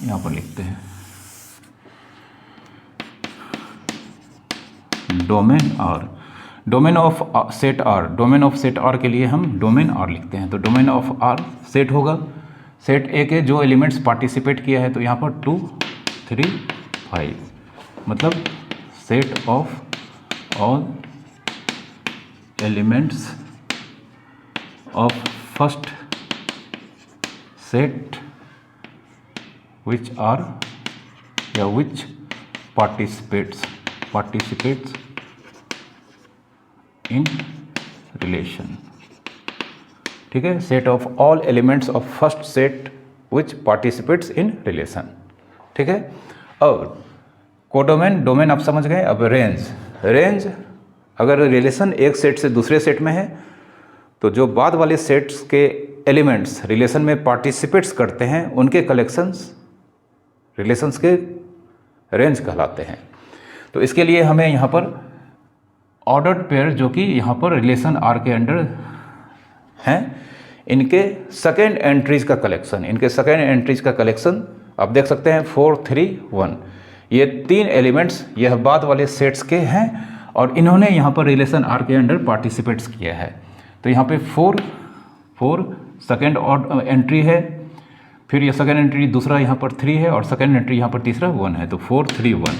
यहाँ पर लिखते हैं डोमेन ऑफ सेट आर के लिए हम डोमेन आर लिखते हैं। तो डोमेन ऑफ आर सेट होगा, सेट ए के जो एलिमेंट्स पार्टिसिपेट किया है, तो यहाँ पर 2, 3, 5, मतलब set of all elements of first set which participates in relation। ठीक है, set of all elements of first set which participates in relation। ठीक है, अब डोमेन आप समझ गए। अब रेंज, अगर रिलेशन एक सेट से दूसरे सेट में है, तो जो बाद वाले सेट्स के एलिमेंट्स रिलेशन में पार्टिसिपेट्स करते हैं, उनके कलेक्शंस रिलेशंस के रेंज कहलाते हैं। तो इसके लिए हमें यहाँ पर ऑर्डर्ड पेयर जो कि यहाँ पर रिलेशन आर के अंडर हैं, इनके सेकेंड एंट्रीज का कलेक्शन आप देख सकते हैं 4, 3, 1। ये 3 एलिमेंट्स यह बाद वाले सेट्स के हैं और इन्होंने यहाँ पर रिलेशन आर के अंडर पार्टिसिपेट्स किया है। तो यहाँ पे 4 सेकेंड एंट्री है, फिर यह सेकेंड एंट्री दूसरा यहाँ पर 3 है और सेकेंड एंट्री यहाँ पर तीसरा 1 है। तो 4, 3, 1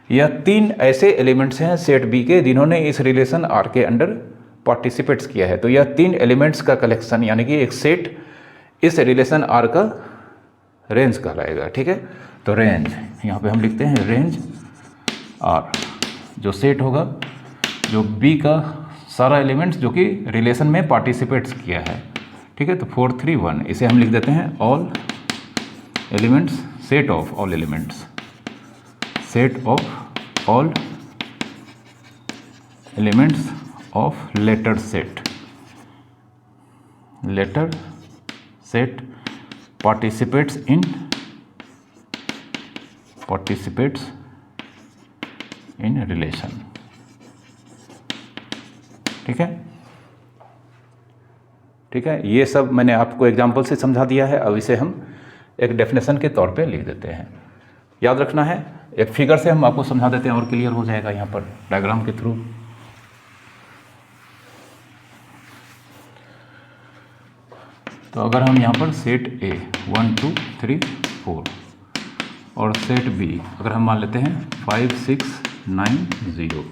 यह 3 ऐसे एलिमेंट्स हैं सेट बी के जिन्होंने इस रिलेशन आर के अंडर पार्टिसिपेट्स किया है। तो यह 3 एलिमेंट्स का कलेक्शन, यानी कि एक सेट इस रिलेशन आर का रेंज कहलाएगा। ठीक है, तो रेंज यहाँ पे हम लिखते हैं रेंज आर, जो सेट होगा जो बी का सारा एलिमेंट्स जो कि रिलेशन में पार्टिसिपेट्स किया है। ठीक है, तो 4 3 1 इसे हम लिख देते हैं all elements, set of all elements, set of all elements of letter set, letter set participates in relation. ठीक है, ठीक है, ये सब मैंने आपको एग्जाम्पल से समझा दिया है। अब इसे हम एक डेफिनेशन के तौर पे लिख देते हैं। याद रखना है, एक फिगर से हम आपको समझा देते हैं और क्लियर हो जाएगा यहाँ पर डायग्राम के थ्रू। तो अगर हम यहाँ पर सेट ए 1 2 3 4 और सेट बी अगर हम मान लेते हैं 5 6 9 0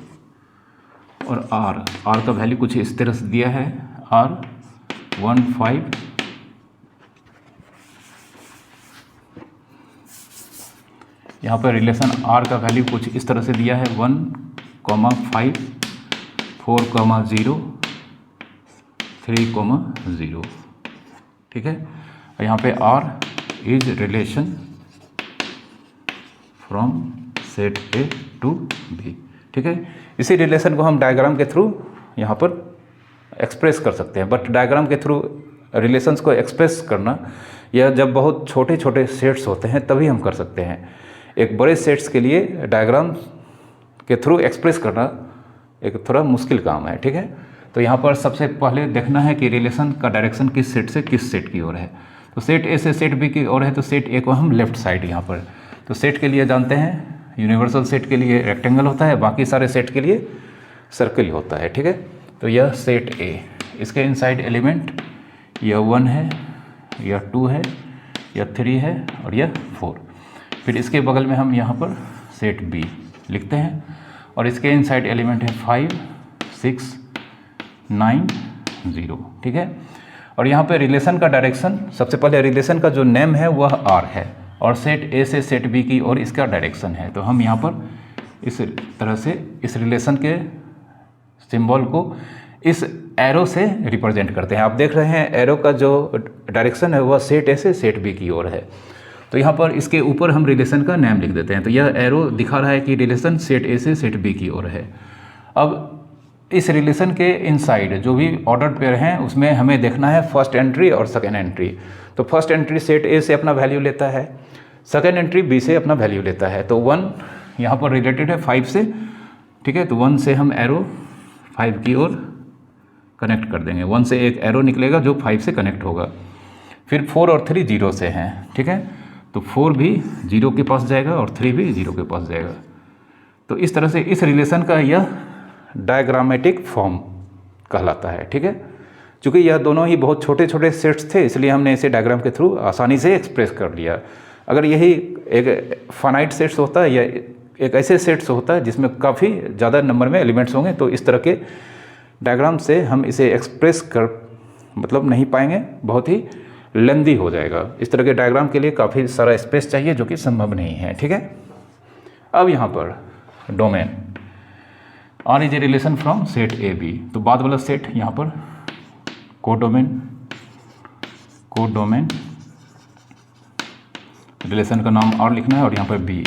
और आर का वैल्यू कुछ इस तरह से दिया है, आर 1 5 यहाँ पर रिलेशन आर का वैल्यू कुछ इस तरह से दिया है 1 5 4 0 3 0। ठीक है, और यहाँ पे R is relation from set A to B. ठीक है, इसी रिलेशन को हम डायग्राम के थ्रू यहाँ पर एक्सप्रेस कर सकते हैं। बट डायग्राम के थ्रू रिलेशंस को एक्सप्रेस करना यह जब बहुत छोटे छोटे सेट्स होते हैं तभी हम कर सकते हैं। एक बड़े सेट्स के लिए डायग्राम के थ्रू एक्सप्रेस करना एक थोड़ा मुश्किल काम है। ठीक है, तो यहाँ पर सबसे पहले देखना है कि रिलेशन का डायरेक्शन किस सेट से किस सेट की ओर है। तो सेट ए से सेट बी की ओर है, तो सेट ए को हम लेफ्ट साइड यहाँ पर, तो सेट के लिए जानते हैं यूनिवर्सल सेट के लिए रेक्टेंगल होता है, बाकी सारे सेट के लिए सर्कल होता है। ठीक है, तो यह सेट ए, इसके इनसाइड एलिमेंट यह 1 है, यह 2 है, यह 3 है और यह 4। फिर इसके बगल में हम यहाँ पर सेट बी लिखते हैं और इसके इनसाइड एलिमेंट है 5 6 9 0। ठीक है, और यहाँ पे रिलेशन का डायरेक्शन, सबसे पहले रिलेशन का जो नेम है वह आर है और सेट ए से सेट बी की और इसका डायरेक्शन है। तो हम यहाँ पर इस तरह से इस रिलेशन के सिंबल को इस एरो से रिप्रेजेंट करते हैं। आप देख रहे हैं एरो का जो डायरेक्शन है वह सेट ए से सेट बी की ओर है। तो यहाँ पर इसके ऊपर हम रिलेशन का नेम लिख देते हैं। तो यह एरो दिखा रहा है कि रिलेशन सेट ए से सेट बी की ओर है। अब इस रिलेशन के इनसाइड जो भी ऑर्डर्ड पेयर हैं उसमें हमें देखना है फर्स्ट एंट्री और सेकेंड एंट्री। तो फर्स्ट एंट्री सेट ए से अपना वैल्यू लेता है, सेकेंड एंट्री बी से अपना वैल्यू लेता है। तो 1 यहाँ पर रिलेटेड है 5 से। ठीक है, तो 1 से हम एरो 5 की ओर कनेक्ट कर देंगे। 1 से एक एरो निकलेगा जो 5 से कनेक्ट होगा। फिर 4 और 3 0 से हैं। ठीक है, तो 4 भी 0 के पास जाएगा और 3 भी 0 के पास जाएगा। तो इस तरह से इस रिलेशन का यह डायग्रामेटिक फॉर्म कहलाता है। ठीक है, चूँकि यह दोनों ही बहुत छोटे छोटे सेट्स थे इसलिए हमने इसे डायग्राम के थ्रू आसानी से एक्सप्रेस कर लिया। अगर यही एक फाइनाइट सेट्स होता है या एक ऐसे सेट्स होता है जिसमें काफ़ी ज़्यादा नंबर में एलिमेंट्स होंगे तो इस तरह के डायग्राम से हम इसे एक्सप्रेस कर मतलब नहीं पाएंगे, बहुत ही लेंदी हो जाएगा। इस तरह के डायग्राम के लिए काफ़ी सारा स्पेस चाहिए जो कि संभव नहीं है। ठीक है, अब यहाँ पर domain R is a relation from set A B. तो बाद वाला सेट यहाँ पर कोडोमेन रिलेशन का नाम आर लिखना है और यहाँ पर बी,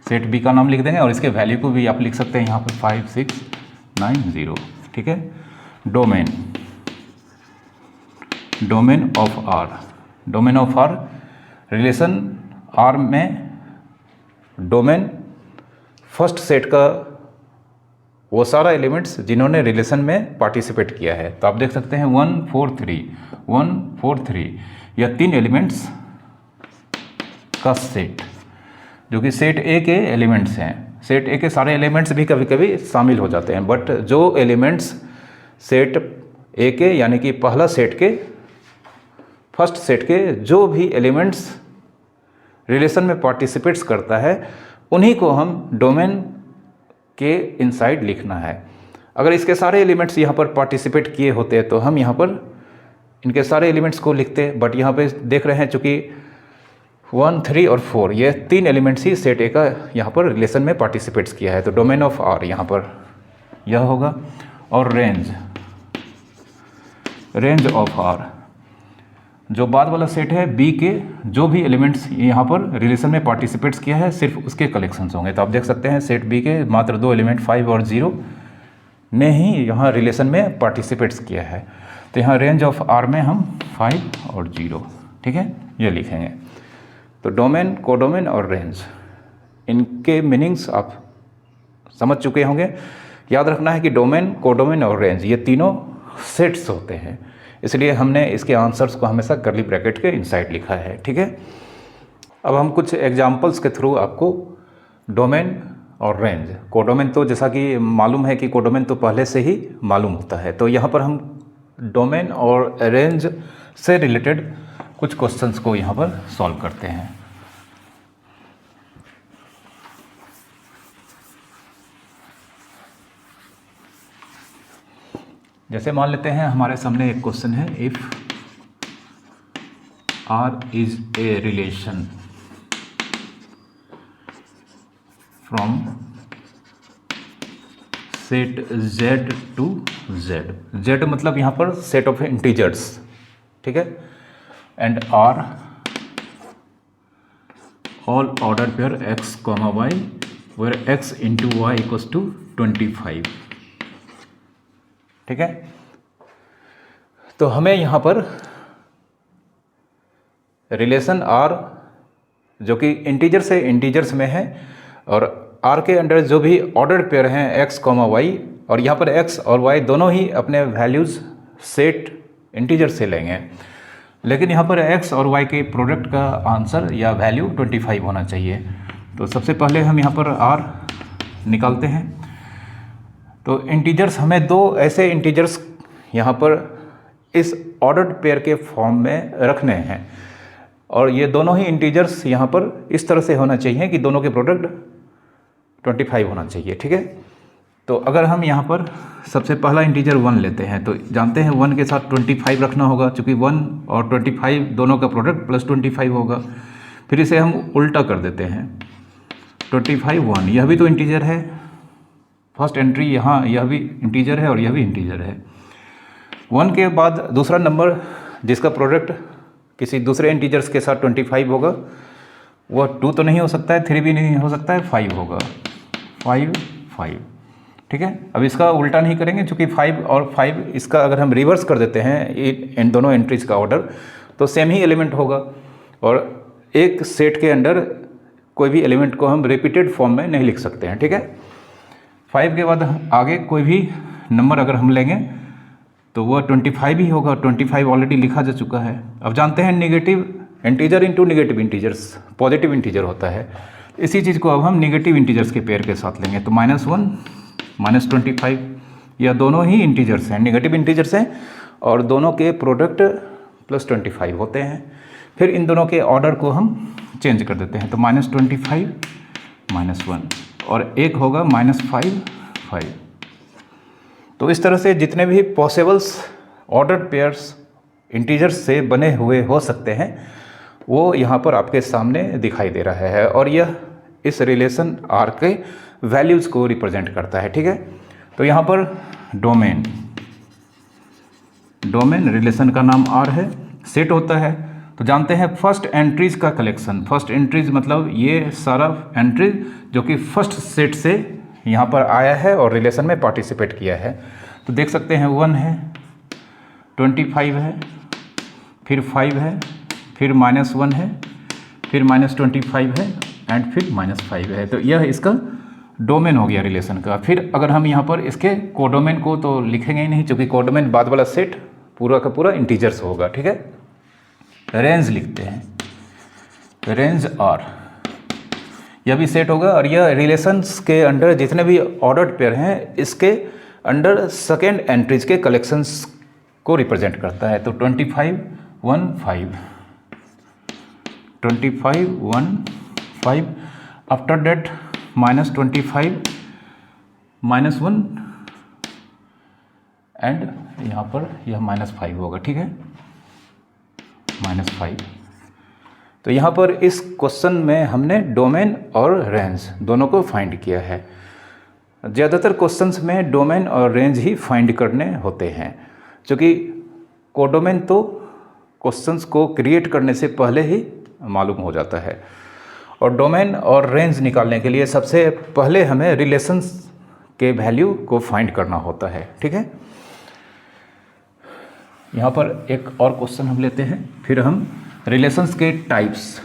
सेट बी का नाम लिख देंगे और इसके वैल्यू को भी आप लिख सकते हैं यहाँ पर 5 6 9 0। ठीक है, domain of R relation R में डोमेन फर्स्ट सेट का वो सारा एलिमेंट्स जिन्होंने रिलेशन में पार्टिसिपेट किया है। तो आप देख सकते हैं 1 4 3 यह 3 एलिमेंट्स का सेट जो कि सेट ए के एलिमेंट्स हैं। सेट ए के सारे एलिमेंट्स भी कभी कभी शामिल हो जाते हैं, बट जो एलिमेंट्स सेट ए के यानी कि पहला सेट के फर्स्ट सेट के जो भी एलिमेंट्स रिलेशन में पार्टिसिपेट्स करता है उन्हीं को हम डोमेन के इनसाइड लिखना है। अगर इसके सारे एलिमेंट्स यहाँ पर पार्टिसिपेट किए होते हैं तो हम यहाँ पर इनके सारे एलिमेंट्स को लिखते, बट यहाँ पे देख रहे हैं चूँकि 1, 3 और 4 ये 3 एलिमेंट्स ही सेट ए का यहाँ पर रिलेशन में पार्टिसिपेट्स किया है। तो डोमेन ऑफ आर यहाँ पर यह होगा, और रेंज ऑफ आर जो बाद वाला सेट है बी के जो भी एलिमेंट्स यहाँ पर रिलेशन में पार्टिसिपेट्स किया है सिर्फ उसके कलेक्शंस होंगे। तो आप देख सकते हैं सेट बी के मात्र 2 एलिमेंट 5 और 0 ने ही यहाँ रिलेशन में पार्टिसिपेट्स किया है। तो यहाँ रेंज ऑफ आर में हम 5 और 0, ठीक है, ये लिखेंगे। तो डोमेन, कोडोमेन और रेंज, इनके मीनिंग्स आप समझ चुके होंगे। याद रखना है कि डोमेन, कोडोमेन और रेंज ये तीनों सेट्स होते हैं, इसलिए हमने इसके आंसर्स को हमेशा कर्ली ब्रैकेट के इनसाइड लिखा है, ठीक है। अब हम कुछ एग्जांपल्स के थ्रू आपको डोमेन और रेंज, कोडोमेन तो जैसा कि मालूम है कि कोडोमेन तो पहले से ही मालूम होता है, तो यहाँ पर हम डोमेन और रेंज से रिलेटेड कुछ क्वेश्चंस को यहाँ पर सॉल्व करते हैं। जैसे मान लेते हैं हमारे सामने एक क्वेश्चन है, if R is a relation from set z to z मतलब यहाँ पर सेट ऑफ इंटीजर्स, ठीक है, and R all order pair x, y where x into y equals to 25, ठीक है। तो हमें यहाँ पर रिलेशन आर जो कि इंटीजर से इंटीजर्स में है और आर के अंडर जो भी ऑर्डर्ड पेयर हैं x, y, और यहाँ पर x और y दोनों ही अपने वैल्यूज़ सेट इंटीजर से लेंगे, लेकिन यहाँ पर x और y के प्रोडक्ट का आंसर या वैल्यू 25 होना चाहिए। तो सबसे पहले हम यहाँ पर r निकालते हैं। तो इंटीजर्स हमें 2 ऐसे इंटीजर्स यहाँ पर इस ऑर्डर्ड पेयर के फॉर्म में रखने हैं, और ये दोनों ही इंटीजर्स यहाँ पर इस तरह से होना चाहिए कि दोनों के प्रोडक्ट 25 होना चाहिए, ठीक है। तो अगर हम यहाँ पर सबसे पहला इंटीजर 1 लेते हैं, तो जानते हैं 1 के साथ 25 रखना होगा, चूँकि 1 और 25 दोनों का प्रोडक्ट प्लस 25 होगा। फिर इसे हम उल्टा कर देते हैं, 25 1, यह भी तो इंटीजर है, फर्स्ट एंट्री यहाँ यह भी इंटीजर है और यह भी इंटीजर है। 1 के बाद दूसरा नंबर जिसका प्रोडक्ट किसी दूसरे इंटीजर्स के साथ 25 होगा, वह 2 तो नहीं हो सकता है, 3 भी नहीं हो सकता है, 5 होगा, 5 5, ठीक है। अब इसका उल्टा नहीं करेंगे, क्योंकि 5 और 5 इसका अगर हम रिवर्स कर देते हैं इन दोनों एंट्रीज का ऑर्डर, तो सेम ही एलिमेंट होगा, और एक सेट के अंदर कोई भी एलिमेंट को हम रिपीटेड फॉर्म में नहीं लिख सकते हैं, ठीक है। 5 के बाद आगे कोई भी नंबर अगर हम लेंगे तो वह 25 ही होगा, 25 ऑलरेडी लिखा जा चुका है। अब जानते हैं negative integer into negative integers positive integer होता है, इसी चीज़ को अब हम नेगेटिव इंटीजर्स के पेयर के साथ लेंगे। तो -1 -25, यह दोनों ही इंटीजर्स हैं, नेगेटिव इंटीजर्स हैं, और दोनों के प्रोडक्ट +25 होते हैं। फिर इन दोनों के ऑर्डर को हम चेंज कर देते हैं, तो -25 -1, और एक होगा -5 5। तो इस तरह से जितने भी पॉसिबल्स ऑर्डर्ड पेयर्स इंटीजर्स से बने हुए हो सकते हैं वो यहाँ पर आपके सामने दिखाई दे रहा है, और यह इस रिलेशन आर के वैल्यूज़ को रिप्रेजेंट करता है, ठीक है। तो यहाँ पर डोमेन रिलेशन का नाम आर है, सेट होता है। तो जानते हैं फर्स्ट एंट्रीज का कलेक्शन, फर्स्ट एंट्रीज मतलब ये सारा एंट्रीज जो कि फर्स्ट सेट से यहाँ पर आया है और रिलेशन में पार्टिसिपेट किया है। तो देख सकते हैं 1 है, 25 है, फिर 5 है, फिर -1 है, फिर -25 है, एंड फिर -5 है। तो यह इसका डोमेन हो गया रिलेशन का। फिर अगर हम यहाँ पर इसके कोडोमेन को तो लिखेंगे ही नहीं, क्योंकि कोडोमेन बाद वाला सेट पूरा का पूरा इंटीजर्स होगा, ठीक है। रेंज लिखते हैं, रेंज आर, यह भी सेट होगा, और यह रिलेशंस के अंडर जितने भी ऑर्डर्ड पेयर हैं इसके अंडर सेकेंड एंट्रीज के कलेक्शंस को रिप्रेजेंट करता है। तो 25 1 5, 25 1 5, आफ्टर दैट -25 -1, एंड यहाँ पर यह -5 होगा, ठीक है। -5। तो यहाँ पर इस क्वेश्चन में हमने डोमेन और रेंज दोनों को फाइंड किया है। ज़्यादातर क्वेश्चंस में डोमेन और रेंज ही फाइंड करने होते हैं, क्योंकि कोडोमेन तो क्वेश्चंस को क्रिएट करने से पहले ही मालूम हो जाता है, और डोमेन और रेंज निकालने के लिए सबसे पहले हमें रिलेशंस के वैल्यू को फाइंड करना होता है। ठीक है, यहाँ पर एक और क्वेश्चन हम लेते हैं, फिर हम रिलेशंस के टाइप्स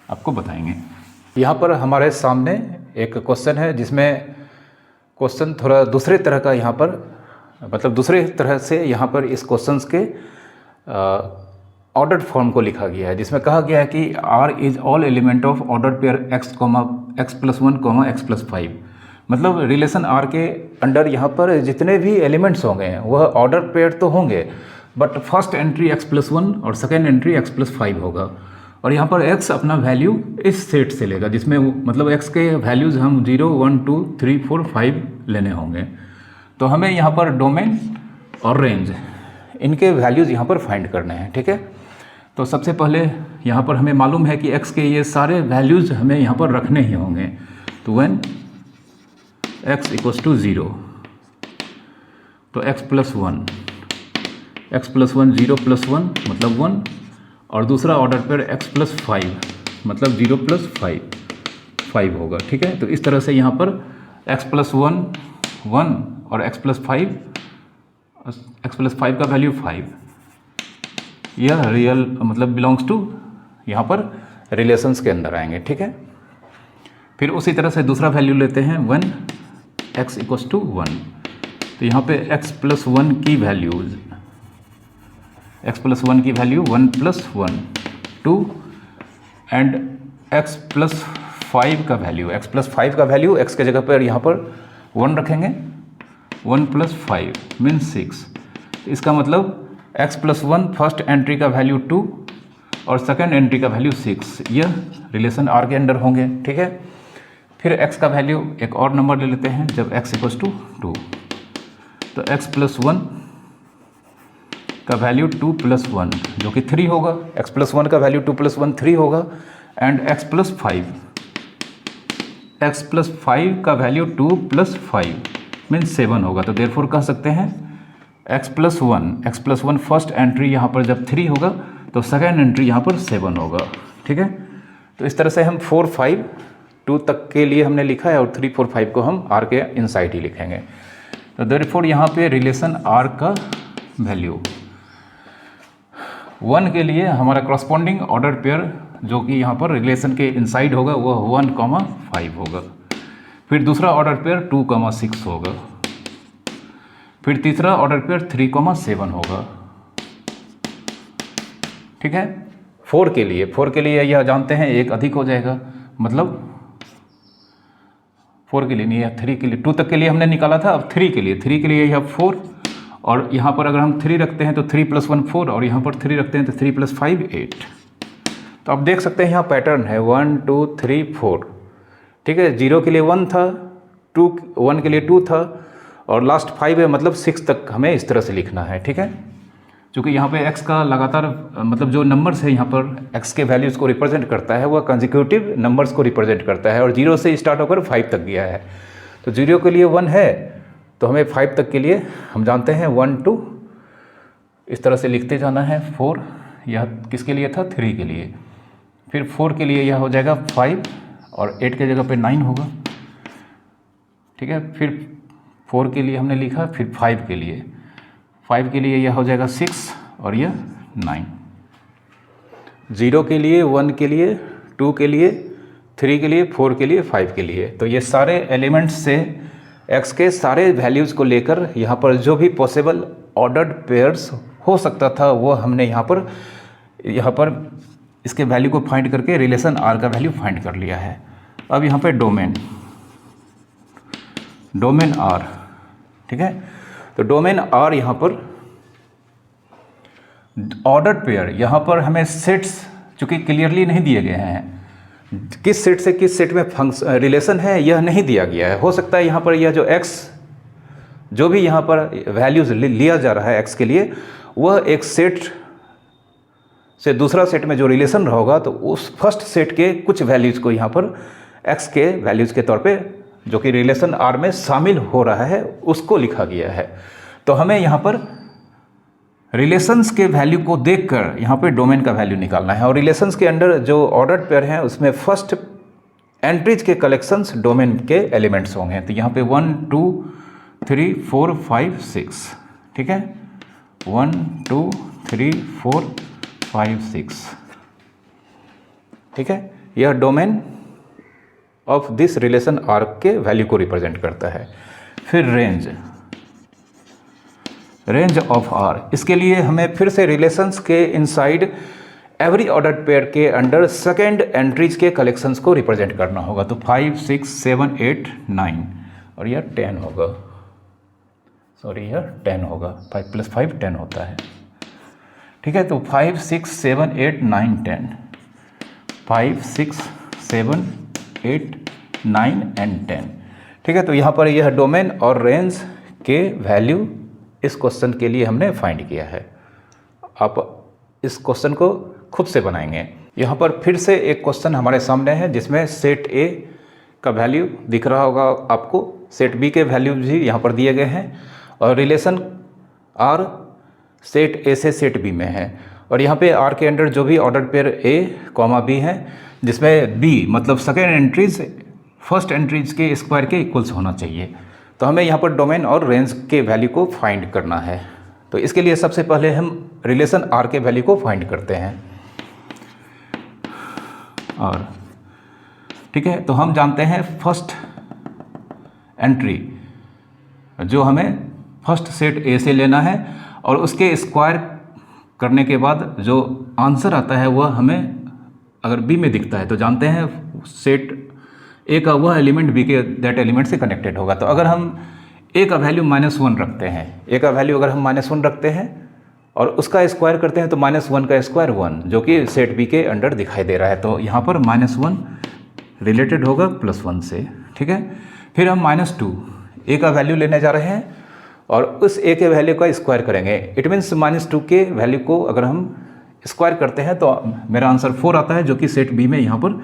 आपको बताएंगे। यहाँ पर हमारे सामने एक क्वेश्चन है, जिसमें क्वेश्चन थोड़ा दूसरे तरह का, यहाँ पर मतलब दूसरे तरह से यहाँ पर इस क्वेश्चंस के ऑर्डर्ड फॉर्म को लिखा गया है, जिसमें कहा गया है कि R is all element of order pair x + 1 x + 5। मतलब रिलेशन आर के अंडर यहाँ पर जितने भी एलिमेंट्स होंगे वह ऑर्डर पेयर तो होंगे, बट फर्स्ट एंट्री x + 1 और सेकेंड एंट्री x + 5 होगा। और यहाँ पर x अपना वैल्यू इस सेट से लेगा, जिसमें मतलब x के वैल्यूज़ हम 0 1 2 3 4 5 लेने होंगे। तो हमें यहाँ पर डोमेन और रेंज इनके वैल्यूज़ यहाँ पर फाइंड करने हैं। ठीक है, तो सबसे पहले यहाँ पर हमें मालूम है कि x के ये सारे वैल्यूज़ हमें यहाँ पर रखने ही होंगे। तो व्हेन x = 0, तो x + 1 0 + 1 मतलब 1, और दूसरा ऑर्डर पर x + 5 मतलब 0 + 5 होगा। ठीक है, तो इस तरह से यहाँ पर x + 1 1 और x + 5 का वैल्यू 5, यह रियल मतलब बिलोंग्स टू यहाँ पर रिलेशंस के अंदर आएंगे। ठीक है, फिर उसी तरह से दूसरा वैल्यू लेते हैं, व्हेन x = 1। तो यहाँ पे x + 1 की वैल्यूज़, x + 1 की वैल्यू 1 + 1 2, एंड x + 5 का वैल्यू, x + 5 का वैल्यू x के जगह पर यहाँ पर 1 रखेंगे, 1 + 5 मीन्स 6। इसका मतलब x + 1 फर्स्ट एंट्री का वैल्यू 2 और सेकेंड एंट्री का वैल्यू 6, यह रिलेशन R के अंडर होंगे। ठीक है, फिर x का वैल्यू एक और नंबर ले लेते हैं, जब x = 2, तो x + 1 का वैल्यू 2 + 1 जो कि 3 होगा, x + 1 का वैल्यू 2 + 1 3 होगा, एंड x + 5 का वैल्यू 2 + 5 मीन्स 7 होगा। तो देयरफॉर कह सकते हैं x + 1 फर्स्ट एंट्री यहाँ पर जब 3 होगा तो सेकेंड एंट्री यहाँ पर 7 होगा। ठीक है, तो इस तरह से हम 4 5 2 तक के लिए हमने लिखा है, और 3 4 5 को हम R के इनसाइड ही लिखेंगे। तो देयरफॉर यहाँ पे रिलेशन R का वैल्यू 1 के लिए हमारा करस्पॉन्डिंग ऑर्डर पेयर जो कि यहाँ पर रिलेशन के इनसाइड होगा वह 1, 5 होगा। फिर दूसरा ऑर्डर पेयर 2, 6 होगा। फिर तीसरा ऑर्डर पेयर 3, 7 होगा। ठीक है, 4 के लिए यह जानते हैं एक अधिक हो जाएगा, मतलब 4 के लिए नहीं है, 3 के लिए, 2 तक के लिए हमने निकाला था, अब 3 के लिए यह 4, और यहाँ पर अगर हम 3 रखते हैं तो 3 + 1 4, और यहाँ पर 3 रखते हैं तो 3 + 5 8। तो आप देख सकते हैं यहाँ पैटर्न है 1 2 3 4। ठीक है, 0 के लिए 1 था, 1 के लिए 2 था, और लास्ट 5 है, मतलब 6 तक हमें इस तरह से लिखना है। ठीक है, क्योंकि यहाँ पे x का लगातार मतलब जो नंबर्स है यहाँ पर x के वैल्यूज़ को रिप्रेजेंट करता है, वह कंसेक्यूटिव नंबर्स को रिप्रेजेंट करता है, और 0 से स्टार्ट होकर 5 तक गया है। तो 0 के लिए 1 है, तो हमें 5 तक के लिए हम जानते हैं 1 2 इस तरह से लिखते जाना है। 4 यह किसके लिए था, 3 के लिए। फिर 4 के लिए यह हो जाएगा 5, और 8 के जगह पे 9 होगा। ठीक है, फिर 4 के लिए हमने लिखा, फिर 5 के लिए यह हो जाएगा 6, और यह 9। 0 के लिए, 1 के लिए, 2 के लिए, 3 के लिए, 4 के लिए, 5 के लिए। तो ये सारे एलिमेंट्स से x के सारे वैल्यूज़ को लेकर यहाँ पर जो भी पॉसिबल ऑर्डर्ड पेयर्स हो सकता था वो हमने यहाँ पर इसके वैल्यू को फाइंड करके रिलेशन R का वैल्यू फाइंड कर लिया है। अब यहाँ पे डोमेन R, ठीक है, तो डोमेन R यहाँ पर ऑर्डर्ड पेयर, यहाँ पर हमें सेट्स चूँकि क्लियरली नहीं दिए गए हैं, किस सेट से किस सेट में रिलेशन है यह नहीं दिया गया है। हो सकता है यहाँ पर यह जो x जो भी यहाँ पर वैल्यूज़ लिया जा रहा है x के लिए, वह एक सेट से दूसरा सेट में जो रिलेशन होगा तो उस फर्स्ट सेट के कुछ वैल्यूज़ को यहाँ पर x के वैल्यूज़ के तौर पे जो कि रिलेशन R में शामिल हो रहा है उसको लिखा गया है। तो हमें यहाँ पर रिलेशंस के वैल्यू को देखकर यहाँ पे डोमेन का वैल्यू निकालना है, और रिलेशंस के अंडर जो ऑर्डर्ड पेयर हैं उसमें फर्स्ट एंट्रीज के कलेक्शंस डोमेन के एलिमेंट्स होंगे। तो यहाँ पे 1 2 3 4 5 6, ठीक है, 1 2 3 4 5 6, ठीक है। यह domain of this relation R के वैल्यू को रिप्रेजेंट करता है। फिर रेंज ऑफ R, इसके लिए हमें फिर से रिलेशंस के इनसाइड एवरी ऑर्डर्ड पेयर के अंडर सेकेंड एंट्रीज के कलेक्शंस को रिप्रेजेंट करना होगा। तो 5 6 7 8 9 और यह 10 होगा, सॉरी यह 10 होगा, 5 + 5 10 होता है, ठीक है। तो 5 6 7 8 9 10, 5 6 7 8 9 एंड 10, ठीक है। तो यहाँ पर यह डोमेन और रेंज के वैल्यू इस क्वेश्चन के लिए हमने फाइंड किया है। आप इस क्वेश्चन को खुद से बनाएंगे। यहाँ पर फिर से एक क्वेश्चन हमारे सामने है जिसमें सेट ए का वैल्यू दिख रहा होगा आपको, सेट बी के वैल्यू भी यहाँ पर दिए गए हैं, और रिलेशन आर सेट ए से सेट बी में है। और यहाँ पे आर के अंडर जो भी ordered pair A comma B है, जिसमें बी मतलब सेकेंड एंट्रीज फर्स्ट एंट्रीज के स्क्वायर के इक्वल्स होना चाहिए। तो हमें यहाँ पर डोमेन और रेंज के वैल्यू को फाइंड करना है। तो इसके लिए सबसे पहले हम रिलेशन आर के वैल्यू को फाइंड करते हैं। और ठीक है, तो हम जानते हैं फर्स्ट एंट्री जो हमें फर्स्ट सेट ए से लेना है, और उसके स्क्वायर करने के बाद जो आंसर आता है वह हमें अगर बी में दिखता है तो जानते हैं सेट ए का वह एलिमेंट बी के दैट एलिमेंट से कनेक्टेड होगा। तो अगर हम ए का वैल्यू -1 रखते हैं, ए का वैल्यू अगर हम -1 रखते हैं और उसका स्क्वायर करते हैं तो -1 का स्क्वायर 1, जो कि सेट बी के अंडर दिखाई दे रहा है। तो यहाँ पर -1 रिलेटेड होगा +1 से, ठीक है। फिर हम -2 ए का वैल्यू लेने जा रहे हैं और उस ए के वैल्यू का स्क्वायर करेंगे। इट मीन्स -2 के वैल्यू को अगर हम स्क्वायर करते हैं तो मेरा आंसर 4 आता है, जो कि सेट बी में यहाँ पर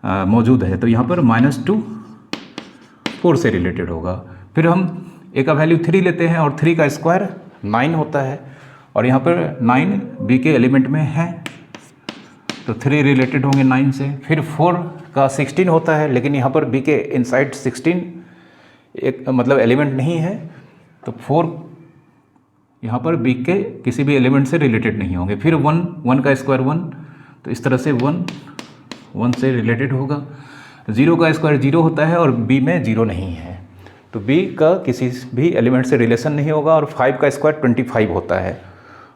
मौजूद है। तो यहाँ पर -2 4 से रिलेटेड होगा। फिर हम ए का वैल्यू 3 लेते हैं और 3 का स्क्वायर 9 होता है, और यहाँ पर 9 बी के एलिमेंट में है तो 3 रिलेटेड होंगे 9 से। फिर 4 का 16 होता है, लेकिन यहाँ पर बी के इनसाइड 16 एक मतलब एलिमेंट नहीं है, तो 4 यहाँ पर बी के किसी भी एलिमेंट से रिलेटेड नहीं होंगे। फिर 1 का स्क्वायर 1, तो इस तरह से 1 से रिलेटेड होगा। 0 का स्क्वायर 0 होता है और बी में 0 नहीं है, तो बी का किसी भी एलिमेंट से रिलेशन नहीं होगा। और 5 का स्क्वायर 25 होता है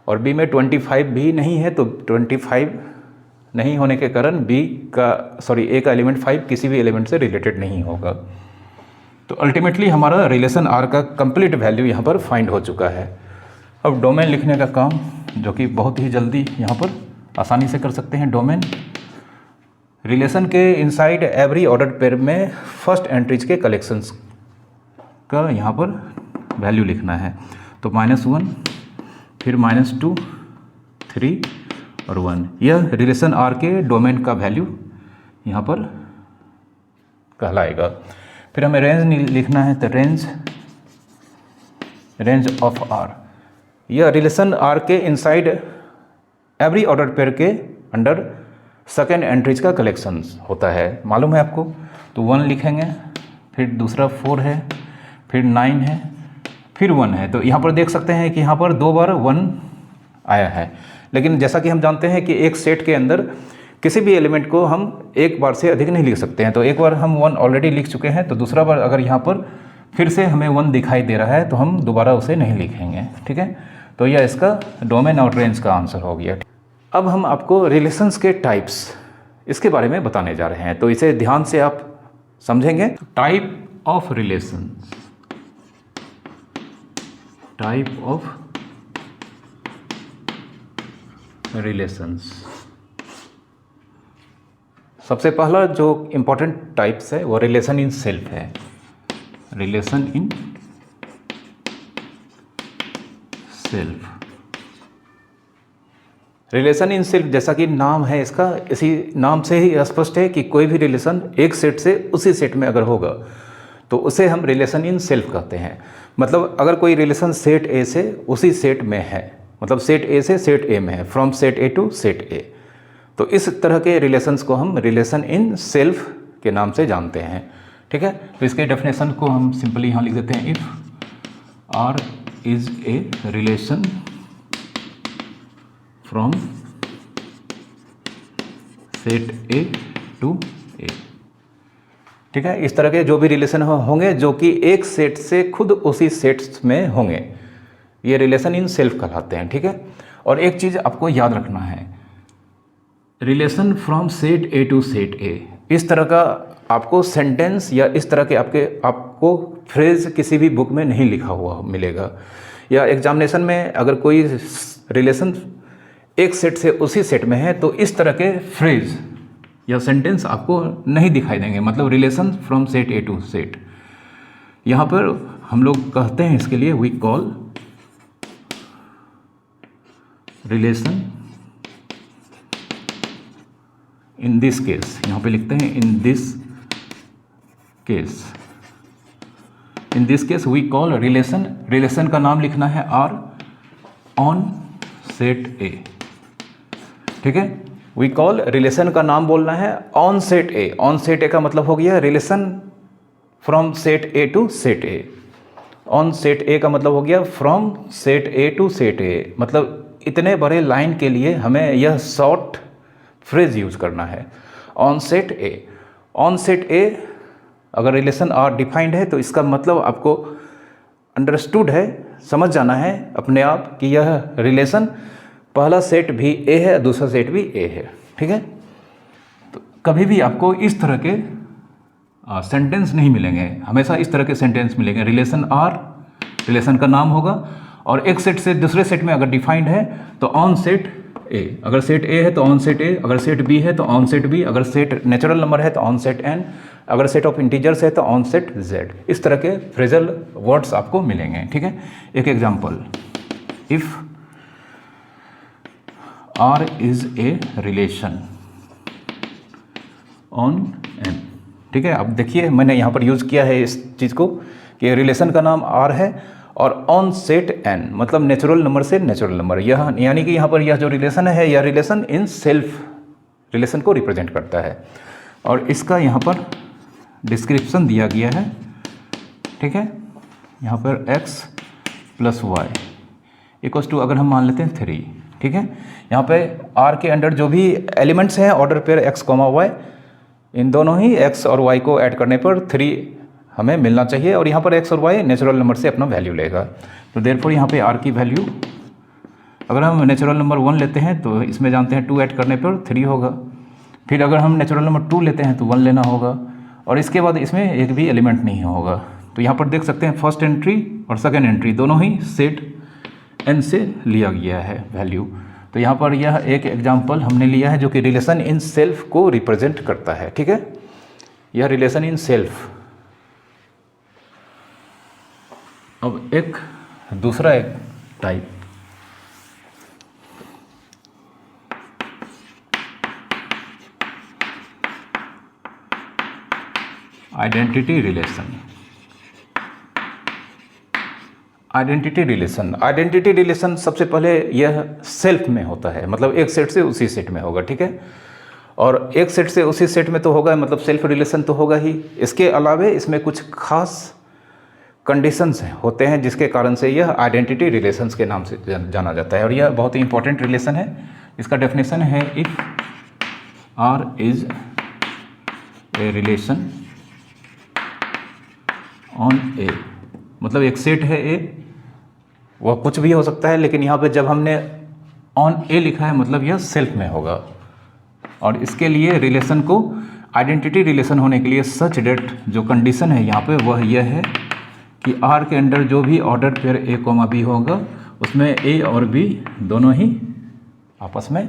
और बी में 25 भी नहीं है, तो 25 नहीं होने के कारण ए का एलिमेंट 5 किसी भी एलिमेंट से रिलेटेड नहीं होगा। तो अल्टीमेटली हमारा रिलेशन आर का कंप्लीट वैल्यू यहाँ पर फाइंड हो चुका है। अब डोमेन लिखने का काम, जो कि बहुत ही जल्दी यहाँ पर आसानी से कर सकते हैं। डोमेन रिलेशन के इनसाइड एवरी ऑर्डर्ड पेयर में फर्स्ट एंट्रीज के कलेक्शंस का यहाँ पर वैल्यू लिखना है। तो -1, फिर -2, 3 और 1, यह रिलेशन आर के डोमेन का वैल्यू यहाँ पर कहलाएगा। फिर हमें रेंज लिखना है, तो रेंज ऑफ आर, यह रिलेशन आर के इनसाइड एवरी ऑर्डर्ड पेयर के अंडर सेकेंड एंट्रीज का कलेक्शन होता है, मालूम है आपको। तो 1 लिखेंगे, फिर दूसरा 4 है, फिर 9 है, फिर 1 है। तो यहाँ पर देख सकते हैं कि यहाँ पर 2 बार 1 आया है, लेकिन जैसा कि हम जानते हैं कि एक सेट के अंदर किसी भी एलिमेंट को हम एक बार से अधिक नहीं लिख सकते हैं। तो एक बार हम 1 ऑलरेडी लिख चुके हैं, तो दूसरा बार अगर यहाँ पर फिर से हमें 1 दिखाई दे रहा है तो हम दोबारा उसे नहीं लिखेंगे, ठीक है। तो यह इसका डोमेन और रेंज का आंसर हो गया। अब हम आपको रिलेशंस के टाइप्स इसके बारे में बताने जा रहे हैं, तो इसे ध्यान से आप समझेंगे। Type of relations, type of relations, सबसे पहला जो इम्पोर्टेंट टाइप्स है वो रिलेशन इन सेल्फ है। Relation in self, relation in self, जैसा कि नाम है इसका, इसी नाम से ही स्पष्ट है कि कोई भी रिलेशन एक सेट से उसी सेट में अगर होगा तो उसे हम रिलेशन इन सेल्फ कहते हैं। मतलब अगर कोई रिलेशन सेट ए से उसी सेट में है, मतलब सेट ए से सेट ए में है, from set A to set A, तो इस तरह के रिलेशंस को हम रिलेशन इन सेल्फ के नाम से जानते हैं। ठीक है, तो इसके डेफिनेशन को हम सिंपली यहाँ लिख देते हैं, if R is a relation from set A to A. ठीक है, इस तरह के जो भी रिलेशन होंगे जो कि एक सेट से खुद उसी सेट्स में होंगे, ये रिलेशन इन सेल्फ कहलाते हैं। ठीक है, और एक चीज़ आपको याद रखना है, relation from set A to set A, इस तरह का आपको सेंटेंस या इस तरह के आपको फ्रेज किसी भी बुक में नहीं लिखा हुआ मिलेगा, या एग्जामिनेशन में अगर कोई रिलेशन एक सेट से उसी सेट में है तो इस तरह के फ्रेज या सेंटेंस आपको नहीं दिखाई देंगे। मतलब relation from set A to set, यहाँ पर हम लोग कहते हैं इसके लिए we call relation in this case, यहाँ पे लिखते हैं in this case, in this case we call relation, relation का नाम लिखना है आर ऑन सेट ए। ठीक है, वी कॉल रिलेशन का नाम बोलना है on set A. On set A का मतलब हो गया relation from set A to set A. On set A का मतलब हो गया from set A to set A. मतलब इतने बड़े लाइन के लिए हमें यह शॉर्ट फ्रेज यूज करना है, on set A. On set ए अगर रिलेशन आर डिफाइंड है तो इसका मतलब आपको अंडरस्टूड है, समझ जाना है अपने आप कि यह रिलेशन पहला सेट भी ए है, दूसरा सेट भी ए है। ठीक है, तो कभी भी आपको इस तरह के सेंटेंस नहीं मिलेंगे, हमेशा इस तरह के सेंटेंस मिलेंगे। रिलेशन आर, रिलेशन का नाम होगा, और एक सेट से दूसरे सेट में अगर डिफाइंड है तो ऑन सेट ए, अगर सेट ए है तो ऑन सेट ए, अगर सेट बी है तो ऑन सेट बी, अगर सेट नेचुरल नंबर है तो ऑन सेट एन, अगर सेट ऑफ इंटीजर्स है तो ऑन सेट जेड। इस तरह के फ्रेजल वर्ड्स आपको मिलेंगे। ठीक है, एक example, if R is a relation on N. ठीक है, अब देखिए मैंने यहाँ पर यूज़ किया है इस चीज़ को कि रिलेशन का नाम आर है और ऑन सेट एन, मतलब नेचुरल नंबर से नेचुरल नंबर, यह यानी कि यहाँ पर यह जो रिलेशन है यह रिलेशन इन सेल्फ रिलेशन को रिप्रेजेंट करता है। और इसका यहाँ पर डिस्क्रिप्शन दिया गया है। ठीक है, यहाँ पर x plus y equals to, अगर हम मान लेते हैं 3। ठीक है, यहाँ पे R के अंडर जो भी एलिमेंट्स हैं ऑर्डर पेयर x, y, इन दोनों ही x और y को ऐड करने पर 3 हमें मिलना चाहिए, और यहाँ पर x और y नेचुरल नंबर से अपना वैल्यू लेगा। तो देयरफॉर यहाँ पे R की वैल्यू, अगर हम नेचुरल नंबर 1 लेते हैं तो इसमें जानते हैं 2 ऐड करने पर 3 होगा, फिर अगर हम नेचुरल नंबर 2 लेते हैं तो 1 लेना होगा, और इसके बाद इसमें एक भी एलिमेंट नहीं होगा। तो यहाँ पर देख सकते हैं फर्स्ट एंट्री और सेकेंड एंट्री दोनों ही सेट n से लिया गया है वैल्यू। तो यहाँ पर यह एक एग्जांपल हमने लिया है जो कि रिलेशन इन सेल्फ को रिप्रेजेंट करता है। ठीक है, यह रिलेशन इन सेल्फ। अब एक दूसरा एक type, identity relation. Identity relation, identity relation सबसे पहले यह सेल्फ में होता है, मतलब एक सेट से उसी सेट में होगा। ठीक है, और एक सेट से उसी सेट में तो होगा, मतलब सेल्फ रिलेशन तो होगा ही। इसके अलावे इसमें कुछ खास कंडीशंस होते हैं जिसके कारण से यह आइडेंटिटी रिलेशंस के नाम से जाना जाता है, और यह बहुत ही इंपॉर्टेंट रिलेशन है। इसका डेफिनेशन है, if R is a relation on A, मतलब एक सेट है ए, वह कुछ भी हो सकता है, लेकिन यहाँ पे जब हमने ऑन ए लिखा है मतलब यह सेल्फ में होगा। और इसके लिए रिलेशन को आइडेंटिटी रिलेशन होने के लिए सच डेट जो कंडीशन है यहाँ पे वह यह है कि आर के अंडर जो भी order pair A comma B होगा उसमें ए और बी दोनों ही आपस में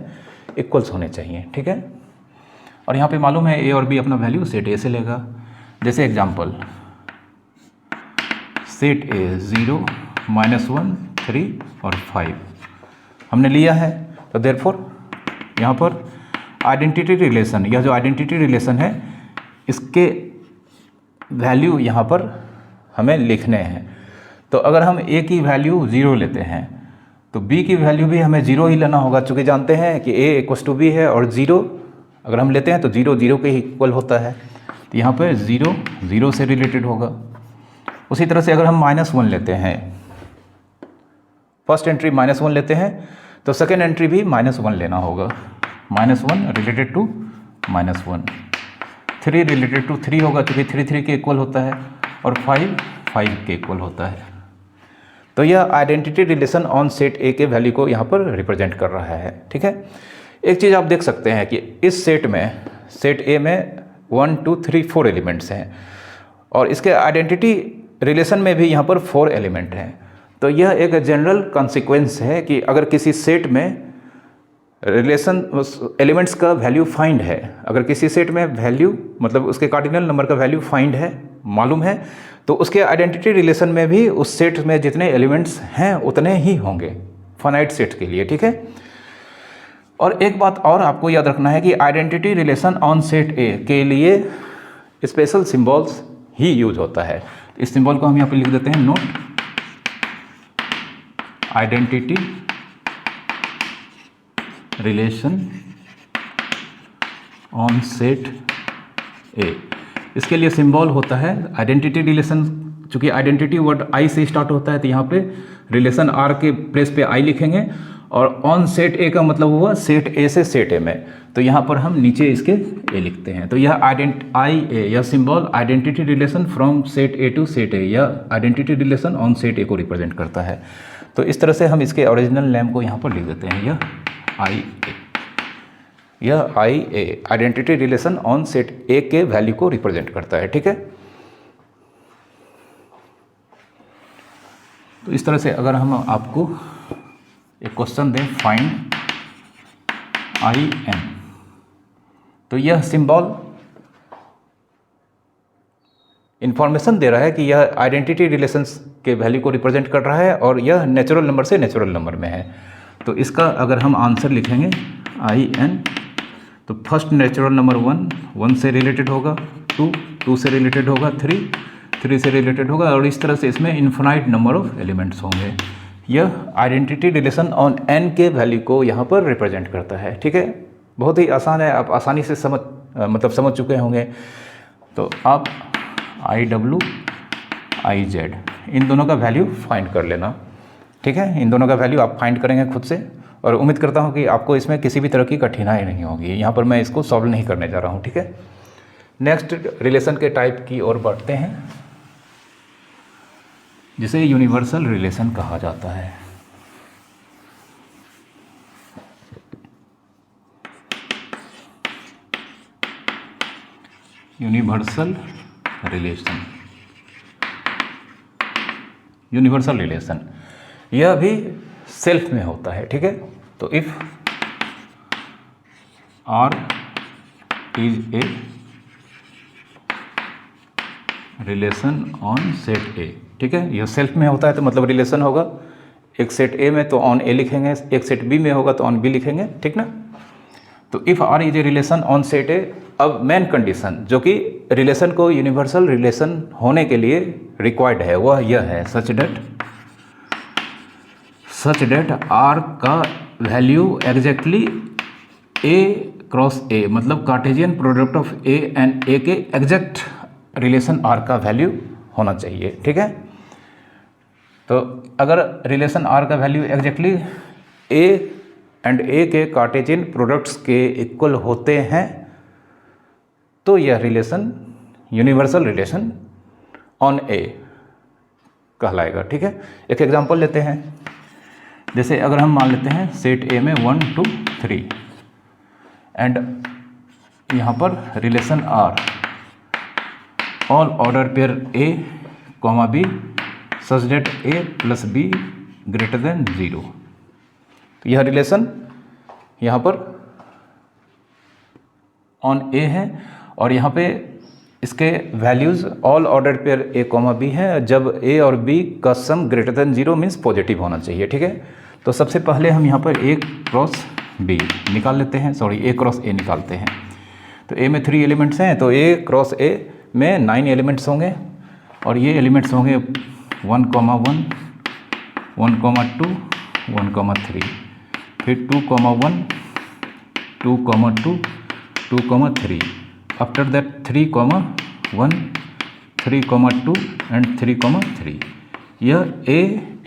इक्वल्स होने चाहिए। ठीक है, और यहाँ पे मालूम है ए और बी अपना वैल्यू सेट ए से लेगा। जैसे एग्जांपल, सेट ए 0, -1, 3 और 5 हमने लिया है, तो देयरफॉर यहाँ पर आइडेंटिटी रिलेशन, यह जो आइडेंटिटी रिलेशन है इसके वैल्यू यहाँ पर हमें लिखने हैं। तो अगर हम ए की वैल्यू 0 लेते हैं तो बी की वैल्यू भी हमें 0 ही लेना होगा, चूँकि जानते हैं कि ए इक्वल्स टू बी है और 0 अगर हम लेते हैं तो 0 0 के इक्वल होता है। तो यहाँ पर 0 0 से रिलेटेड होगा। उसी तरह से अगर हम -1 लेते हैं, फर्स्ट एंट्री -1 लेते हैं तो सेकेंड एंट्री भी -1 लेना होगा। -1 रिलेटेड टू -1, 3 रिलेटेड टू 3 होगा क्योंकि 3 3 के इक्वल होता है और 5 5 के इक्वल होता है। तो यह identity relation on set A के वैल्यू को यहाँ पर रिप्रेजेंट कर रहा है। ठीक है, एक चीज़ आप देख सकते हैं कि इस सेट में, सेट ए में 1 2 3 4 एलिमेंट्स हैं और इसके आइडेंटिटी रिलेशन में भी यहाँ पर 4 एलिमेंट हैं। तो यह एक जनरल कॉन्सिक्वेंस है कि अगर किसी सेट में रिलेशन एलिमेंट्स का वैल्यू फाइंड है, अगर किसी सेट में वैल्यू मतलब उसके कार्डिनल नंबर का वैल्यू फाइंड है, मालूम है, तो उसके आइडेंटिटी रिलेशन में भी उस सेट में जितने एलिमेंट्स हैं उतने ही होंगे फाइनाइट सेट के लिए। ठीक है, और एक बात और आपको याद रखना है कि identity relation on set A के लिए स्पेशल सिंबल्स ही यूज होता है। इस सिंबल को हम यहाँ पे लिख देते हैं, note identity relation on set ए। इसके लिए सिंबल होता है आइडेंटिटी रिलेशन। चूँकि आइडेंटिटी वर्ड आई से स्टार्ट होता है तो यहाँ पे रिलेशन आर के प्लेस पे आई लिखेंगे और ऑन सेट ए का मतलब हुआ सेट ए से सेट ए में, तो यहाँ पर हम नीचे इसके ए लिखते हैं। तो यह आई ए, यह symbol identity relation from set A to set A, यह identity relation on set A को रिप्रेजेंट करता है। तो इस तरह से हम इसके ओरिजिनल नेम को यहाँ पर लिख देते हैं, यह आई ए, यह I A identity relation on set A के वैल्यू को रिप्रेजेंट करता है। ठीक है, तो इस तरह से अगर हम आपको एक क्वेश्चन दें, फाइंड आई एन, तो यह सिंबल इंफॉर्मेशन दे रहा है कि यह आइडेंटिटी रिलेशंस के वैल्यू को रिप्रेजेंट कर रहा है और यह नेचुरल नंबर से नेचुरल नंबर में है। तो इसका अगर हम आंसर लिखेंगे आई एन, तो फर्स्ट नेचुरल नंबर 1 से रिलेटेड होगा, 2 से रिलेटेड होगा, 3 से रिलेटेड होगा और इस तरह से इसमें इन्फिनाइट नंबर ऑफ एलिमेंट्स होंगे। यह आइडेंटिटी रिलेशन ऑन एन के वैल्यू को यहाँ पर रिप्रेजेंट करता है। ठीक है, बहुत ही आसान है, आप आसानी से समझ चुके होंगे। तो आप IW IZ इन दोनों का वैल्यू फाइंड कर लेना। ठीक है, इन दोनों का वैल्यू आप फाइंड करेंगे खुद से और उम्मीद करता हूँ कि आपको इसमें किसी भी तरह की कठिनाई नहीं होगी। यहाँ पर मैं इसको सॉल्व नहीं करने जा रहा हूँ। ठीक है, नेक्स्ट रिलेशन के टाइप की ओर बढ़ते हैं जिसे यूनिवर्सल रिलेशन कहा जाता है। यूनिवर्सल रिलेशन यह भी सेल्फ में होता है। ठीक है, तो if R is a relation on set A, ठीक है, यह सेल्फ में होता है तो मतलब रिलेशन होगा, एक सेट ए में तो ऑन ए लिखेंगे, एक सेट बी में होगा तो ऑन बी लिखेंगे। ठीक ना, तो if R is a relation on set A, अब मेन कंडीशन जो कि रिलेशन को यूनिवर्सल रिलेशन होने के लिए रिक्वायर्ड है वह यह है, सच डेट आर का value exactly A cross A, मतलब Cartesian product of A and A के एग्जैक्ट रिलेशन आर का वैल्यू होना चाहिए। ठीक है, तो अगर रिलेशन आर का value exactly A and A के कार्टेशियन प्रोडक्ट्स के इक्वल होते हैं तो यह relation universal relation on A कहलाएगा। ठीक है, एक एग्जांपल लेते हैं, जैसे अगर हम मान लेते हैं सेट ए में 1 2 3 एंड यहाँ पर relation R all order pair A comma B such that A plus B greater than 0, तो यह रिलेशन यहाँ पर ऑन ए है और यहाँ पे इसके values all order pair A comma B है, जब ए और बी का sum greater than 0 means positive होना चाहिए। ठीक है, तो सबसे पहले हम यहाँ पर ए क्रॉस बी निकाल लेते हैं, सॉरी ए क्रॉस ए निकालते हैं। तो ए में 3 एलिमेंट्स हैं, तो ए क्रॉस ए में 9 एलिमेंट्स होंगे और ये एलिमेंट्स होंगे 1, 1, 1, 2, 1, 3, फिर 2, 1, 2, 2, 2, 3, आफ्टर दैट 3, 1, 3, 2 एंड 3, 3। यह a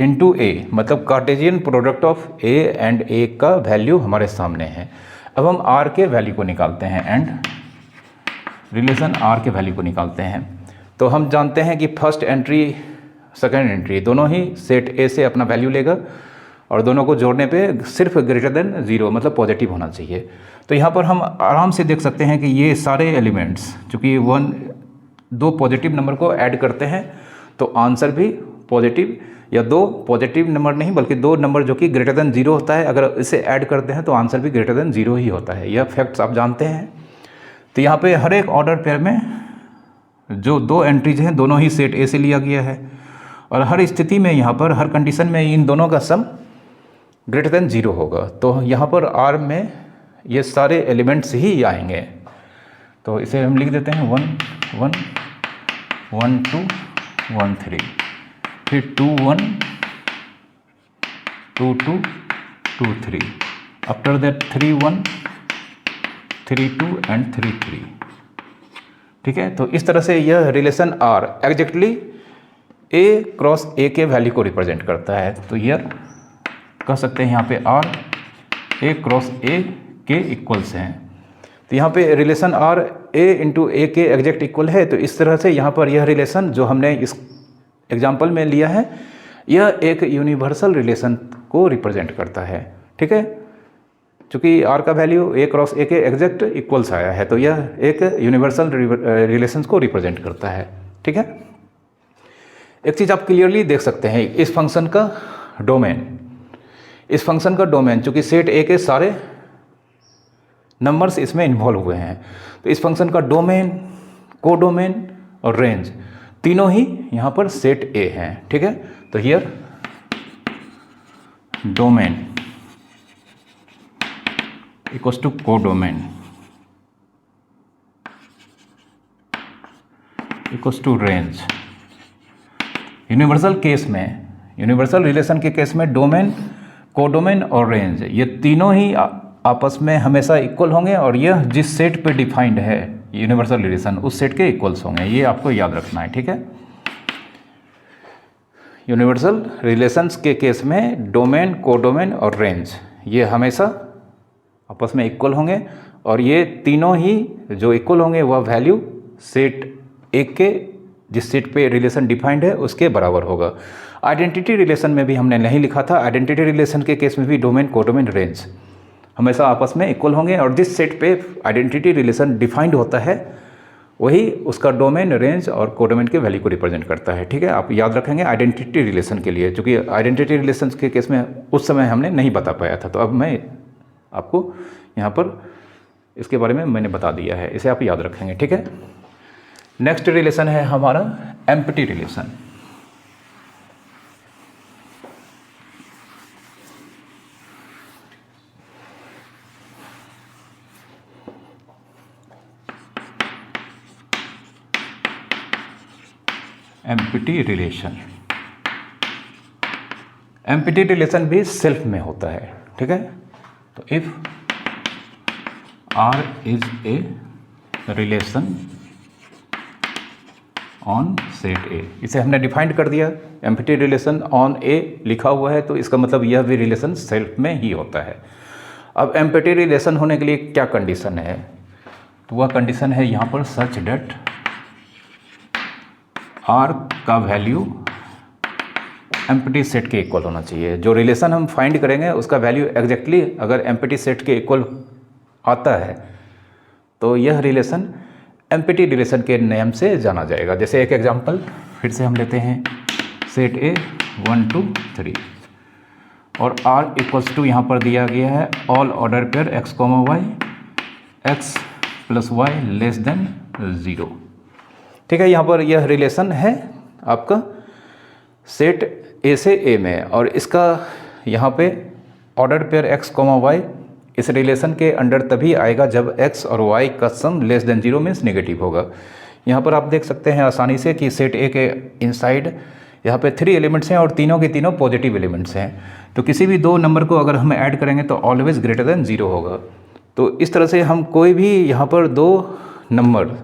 इंटू ए मतलब Cartesian product of a and a का वैल्यू हमारे सामने है। अब हम r के वैल्यू को निकालते हैं एंड रिलेशन r के वैल्यू को निकालते हैं। तो हम जानते हैं कि फर्स्ट एंट्री सेकेंड एंट्री दोनों ही सेट a से अपना वैल्यू लेगा और दोनों को जोड़ने पे सिर्फ ग्रेटर देन 0 मतलब पॉजिटिव होना चाहिए। तो यहाँ पर हम आराम से देख सकते हैं कि ये सारे एलिमेंट्स चूँकि 2 पॉजिटिव नंबर को ऐड करते हैं तो आंसर भी पॉजिटिव, या 2 पॉजिटिव नंबर नहीं बल्कि 2 नंबर जो कि ग्रेटर देन 0 होता है, अगर इसे ऐड करते हैं तो आंसर भी ग्रेटर देन 0 ही होता है। यह फैक्ट्स आप जानते हैं। तो यहाँ पे हर एक ऑर्डर पेयर में जो 2 एंट्रीज हैं दोनों ही सेट ए से लिया गया है और हर स्थिति में यहाँ पर हर कंडीशन में इन दोनों का सम ग्रेटर देन 0 होगा। तो यहाँ पर R में ये सारे एलिमेंट्स ही आएंगे। तो इसे हम लिख देते हैं 1, 1, 1, 2, 1, 3, फिर 2, 1, 2, 2, 2, 3, आफ्टर दैट 3, 1, 3, 2 एंड 3, 3। ठीक है, तो इस तरह से यह relation R exactly A cross A के वैल्यू को रिप्रेजेंट करता है। तो यह कह सकते हैं यहाँ पे R A क्रॉस A के इक्वल्स हैं। तो यहाँ पे relation R A into A के एग्जैक्ट इक्वल है। तो इस तरह से यहाँ पर यह रिलेशन जो हमने इस एग्जाम्पल में लिया है यह एक यूनिवर्सल रिलेशन को रिप्रेजेंट करता है। ठीक है, चूँकि R का वैल्यू A क्रॉस A के एग्जैक्ट इक्वल्स आया है तो यह एक यूनिवर्सल रिलेशन को रिप्रेजेंट करता है। ठीक है, एक चीज़ आप क्लियरली देख सकते हैं, इस फंक्शन का डोमेन चूँकि सेट A के सारे नंबर्स इसमें इन्वॉल्व हुए हैं तो इस फंक्शन का डोमेन, कोडोमेन और रेंज तीनों ही यहाँ पर सेट A हैं। ठीक है, तो here domain equals to codomain equals to range. Universal relation के केस में डोमेन, कोडोमेन और रेंज ये तीनों ही आपस में हमेशा इक्वल होंगे और यह जिस सेट पे डिफाइंड है यूनिवर्सल रिलेशन उस सेट के इक्वल्स होंगे, ये आपको याद रखना है। ठीक है, यूनिवर्सल रिलेशंस के केस में डोमेन, कोडोमेन और रेंज ये हमेशा आपस में इक्वल होंगे और ये तीनों ही जो इक्वल होंगे वह वैल्यू सेट एक के जिस सेट पे रिलेशन डिफाइंड है उसके बराबर होगा। आइडेंटिटी रिलेशन में भी हमने नहीं लिखा था, आइडेंटिटी रिलेशन के केस में भी डोमेन, कोडोमेन, रेंज हमेशा आपस में इक्वल होंगे और जिस सेट पे आइडेंटिटी रिलेशन डिफाइंड होता है वही उसका डोमेन, रेंज और कोडोमेन के वैल्यू को रिप्रेजेंट करता है। ठीक है, आप याद रखेंगे आइडेंटिटी रिलेशन के लिए, क्योंकि आइडेंटिटी रिलेशन के केस में उस समय हमने नहीं बता पाया था, तो अब मैं आपको यहाँ पर इसके बारे में मैंने बता दिया है, इसे आप याद रखेंगे। ठीक है, नेक्स्ट रिलेशन है हमारा एम्प्टी रिलेशन। एम्प्टी रिलेशन भी सेल्फ में होता है। ठीक है, तो if R is a relation on set A, इसे हमने डिफाइंड कर दिया। एम्प्टी रिलेशन ऑन A लिखा हुआ है तो इसका मतलब यह भी रिलेशन सेल्फ में ही होता है। अब एम्प्टी रिलेशन होने के लिए क्या कंडीशन है, तो वह कंडीशन है यहाँ पर सच डेट R का वैल्यू एम्प्टी सेट के इक्वल होना चाहिए। जो रिलेशन हम फाइंड करेंगे उसका वैल्यू एग्जैक्टली अगर एम्प्टी सेट के इक्वल आता है तो यह रिलेशन एम्प्टी रिलेशन के नेम से जाना जाएगा। जैसे एक एग्जांपल फिर से हम लेते हैं, सेट A 1, 2, 3 और R इक्वल्स टू यहाँ पर दिया गया है all order pair x, y, x plus y less than 0। ठीक है, यहाँ पर यह रिलेशन है आपका सेट A से A में और इसका यहाँ पे ऑर्डर पेयर x, y इस रिलेशन के अंडर तभी आएगा जब x और y का sum less than 0 means negative होगा। यहाँ पर आप देख सकते हैं आसानी से कि सेट ए के इनसाइड यहाँ पे 3 एलिमेंट्स हैं और तीनों के तीनों पॉजिटिव एलिमेंट्स हैं। तो किसी भी दो नंबर को अगर हम ऐड करेंगे तो ऑलवेज ग्रेटर देन 0 होगा। तो इस तरह से हम कोई भी यहाँ पर दो नंबर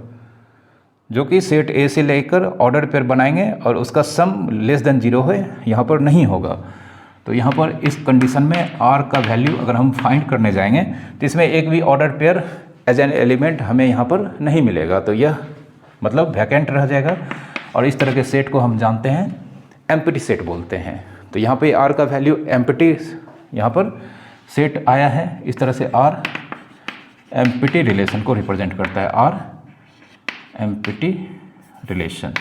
जो कि सेट ए से लेकर ऑर्डर पेयर बनाएंगे और उसका सम लेस देन 0 है, यहाँ पर नहीं होगा। तो यहाँ पर इस कंडीशन में r का वैल्यू अगर हम फाइंड करने जाएंगे तो इसमें एक भी order pair as an element हमें यहाँ पर नहीं मिलेगा। तो यह मतलब वैकेंट रह जाएगा और इस तरह के सेट को हम जानते हैं एम्प्टी सेट बोलते हैं। तो यहाँ पे r का वैल्यू एम्प्टी यहाँ पर सेट आया है। इस तरह से r एम्प्टी रिलेशन को रिप्रेजेंट करता है, r empty relation,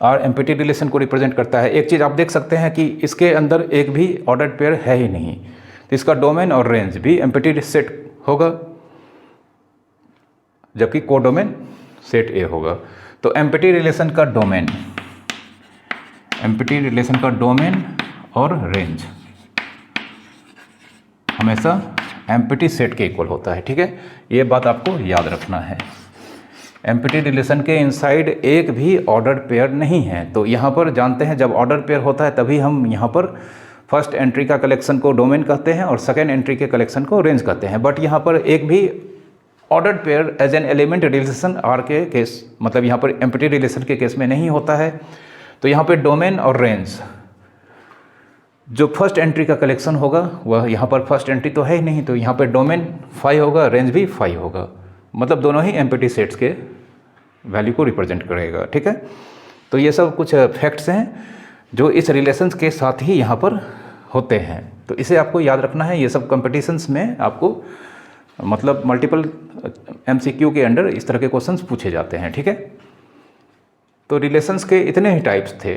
r empty relation को रिप्रेजेंट करता है। एक चीज़ आप देख सकते हैं कि इसके अंदर एक भी ऑर्डर्ड पेयर है ही नहीं, तो इसका डोमेन और रेंज भी एम्प्टी सेट होगा जबकि कोडोमेन सेट ए होगा। तो एम्प्टी रिलेशन का डोमेन, एम्प्टी रिलेशन का डोमेन और रेंज हमेशा एम्प्टी सेट के इक्वल होता है। ठीक है, ये बात आपको याद रखना है। एम्प्टी रिलेशन के इनसाइड एक भी ऑर्डर्ड पेयर नहीं है। तो यहाँ पर जानते हैं जब ऑर्डर पेयर होता है तभी हम यहाँ पर फर्स्ट एंट्री का कलेक्शन को डोमेन कहते हैं और सेकेंड एंट्री के कलेक्शन को रेंज कहते हैं। बट यहाँ पर एक भी ordered pair as an element relation R के केस, मतलब यहाँ पर एम्प्टी रिलेशन के केस में नहीं होता है। तो यहाँ पर डोमेन और रेंज जो फर्स्ट एंट्री का कलेक्शन होगा वह यहाँ पर फर्स्ट एंट्री तो है ही नहीं, तो यहाँ पर डोमेन 5 होगा, रेंज भी 5 होगा, मतलब दोनों ही एम्प्टी सेट्स के वैल्यू को रिप्रेजेंट करेगा। ठीक है, तो ये सब कुछ फैक्ट्स हैं जो इस रिलेशंस के साथ ही यहाँ पर होते हैं। तो इसे आपको याद रखना है। ये सब कंपटीशंस में आपको मतलब मल्टीपल MCQ के अंडर इस तरह के क्वेश्चंस पूछे जाते हैं। ठीक है, तो रिलेशंस के इतने ही टाइप्स थे।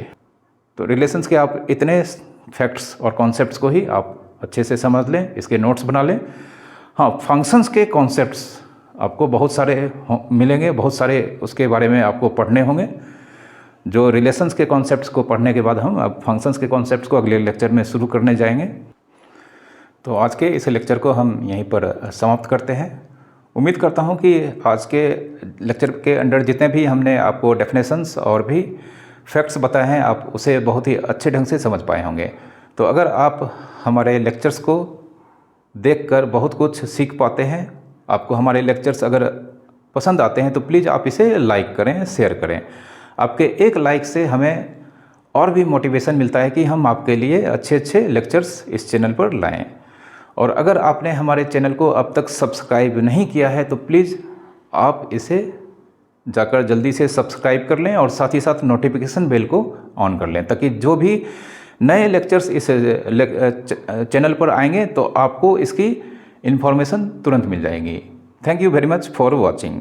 तो रिलेशंस के आप इतने फैक्ट्स और कॉन्सेप्ट्स को ही आप अच्छे से समझ लें, इसके नोट्स बना लें। हाँ, फंक्शंस के कॉन्सेप्ट्स आपको बहुत सारे मिलेंगे, बहुत सारे उसके बारे में आपको पढ़ने होंगे। जो रिलेशंस के कॉन्सेप्ट्स को पढ़ने के बाद हम अब फंक्शंस के कॉन्सेप्ट्स को अगले लेक्चर में शुरू करने जाएंगे। तो आज के इस लेक्चर को हम यहीं पर समाप्त करते हैं। उम्मीद करता हूं कि आज के लेक्चर के अंडर जितने भी हमने आपको डेफिनेशंस और भी फैक्ट्स बताए हैं आप उसे बहुत ही अच्छे ढंग से समझ पाए होंगे। तो अगर आप हमारे लेक्चर्स को देखकर बहुत कुछ सीख पाते हैं, आपको हमारे लेक्चर्स अगर पसंद आते हैं तो प्लीज़ आप इसे लाइक करें, शेयर करें। आपके एक लाइक से हमें और भी मोटिवेशन मिलता है कि हम आपके लिए अच्छे अच्छे लेक्चर्स इस चैनल पर लाएं। और अगर आपने हमारे चैनल को अब तक सब्सक्राइब नहीं किया है तो प्लीज़ आप इसे जाकर जल्दी से सब्सक्राइब कर लें और साथ ही साथ नोटिफिकेशन बेल को ऑन कर लें, ताकि जो भी नए लेक्चर्स इस चैनल पर आएंगे तो आपको इसकी इन्फॉर्मेशन तुरंत मिल जाएगी। Thank you very much for watching.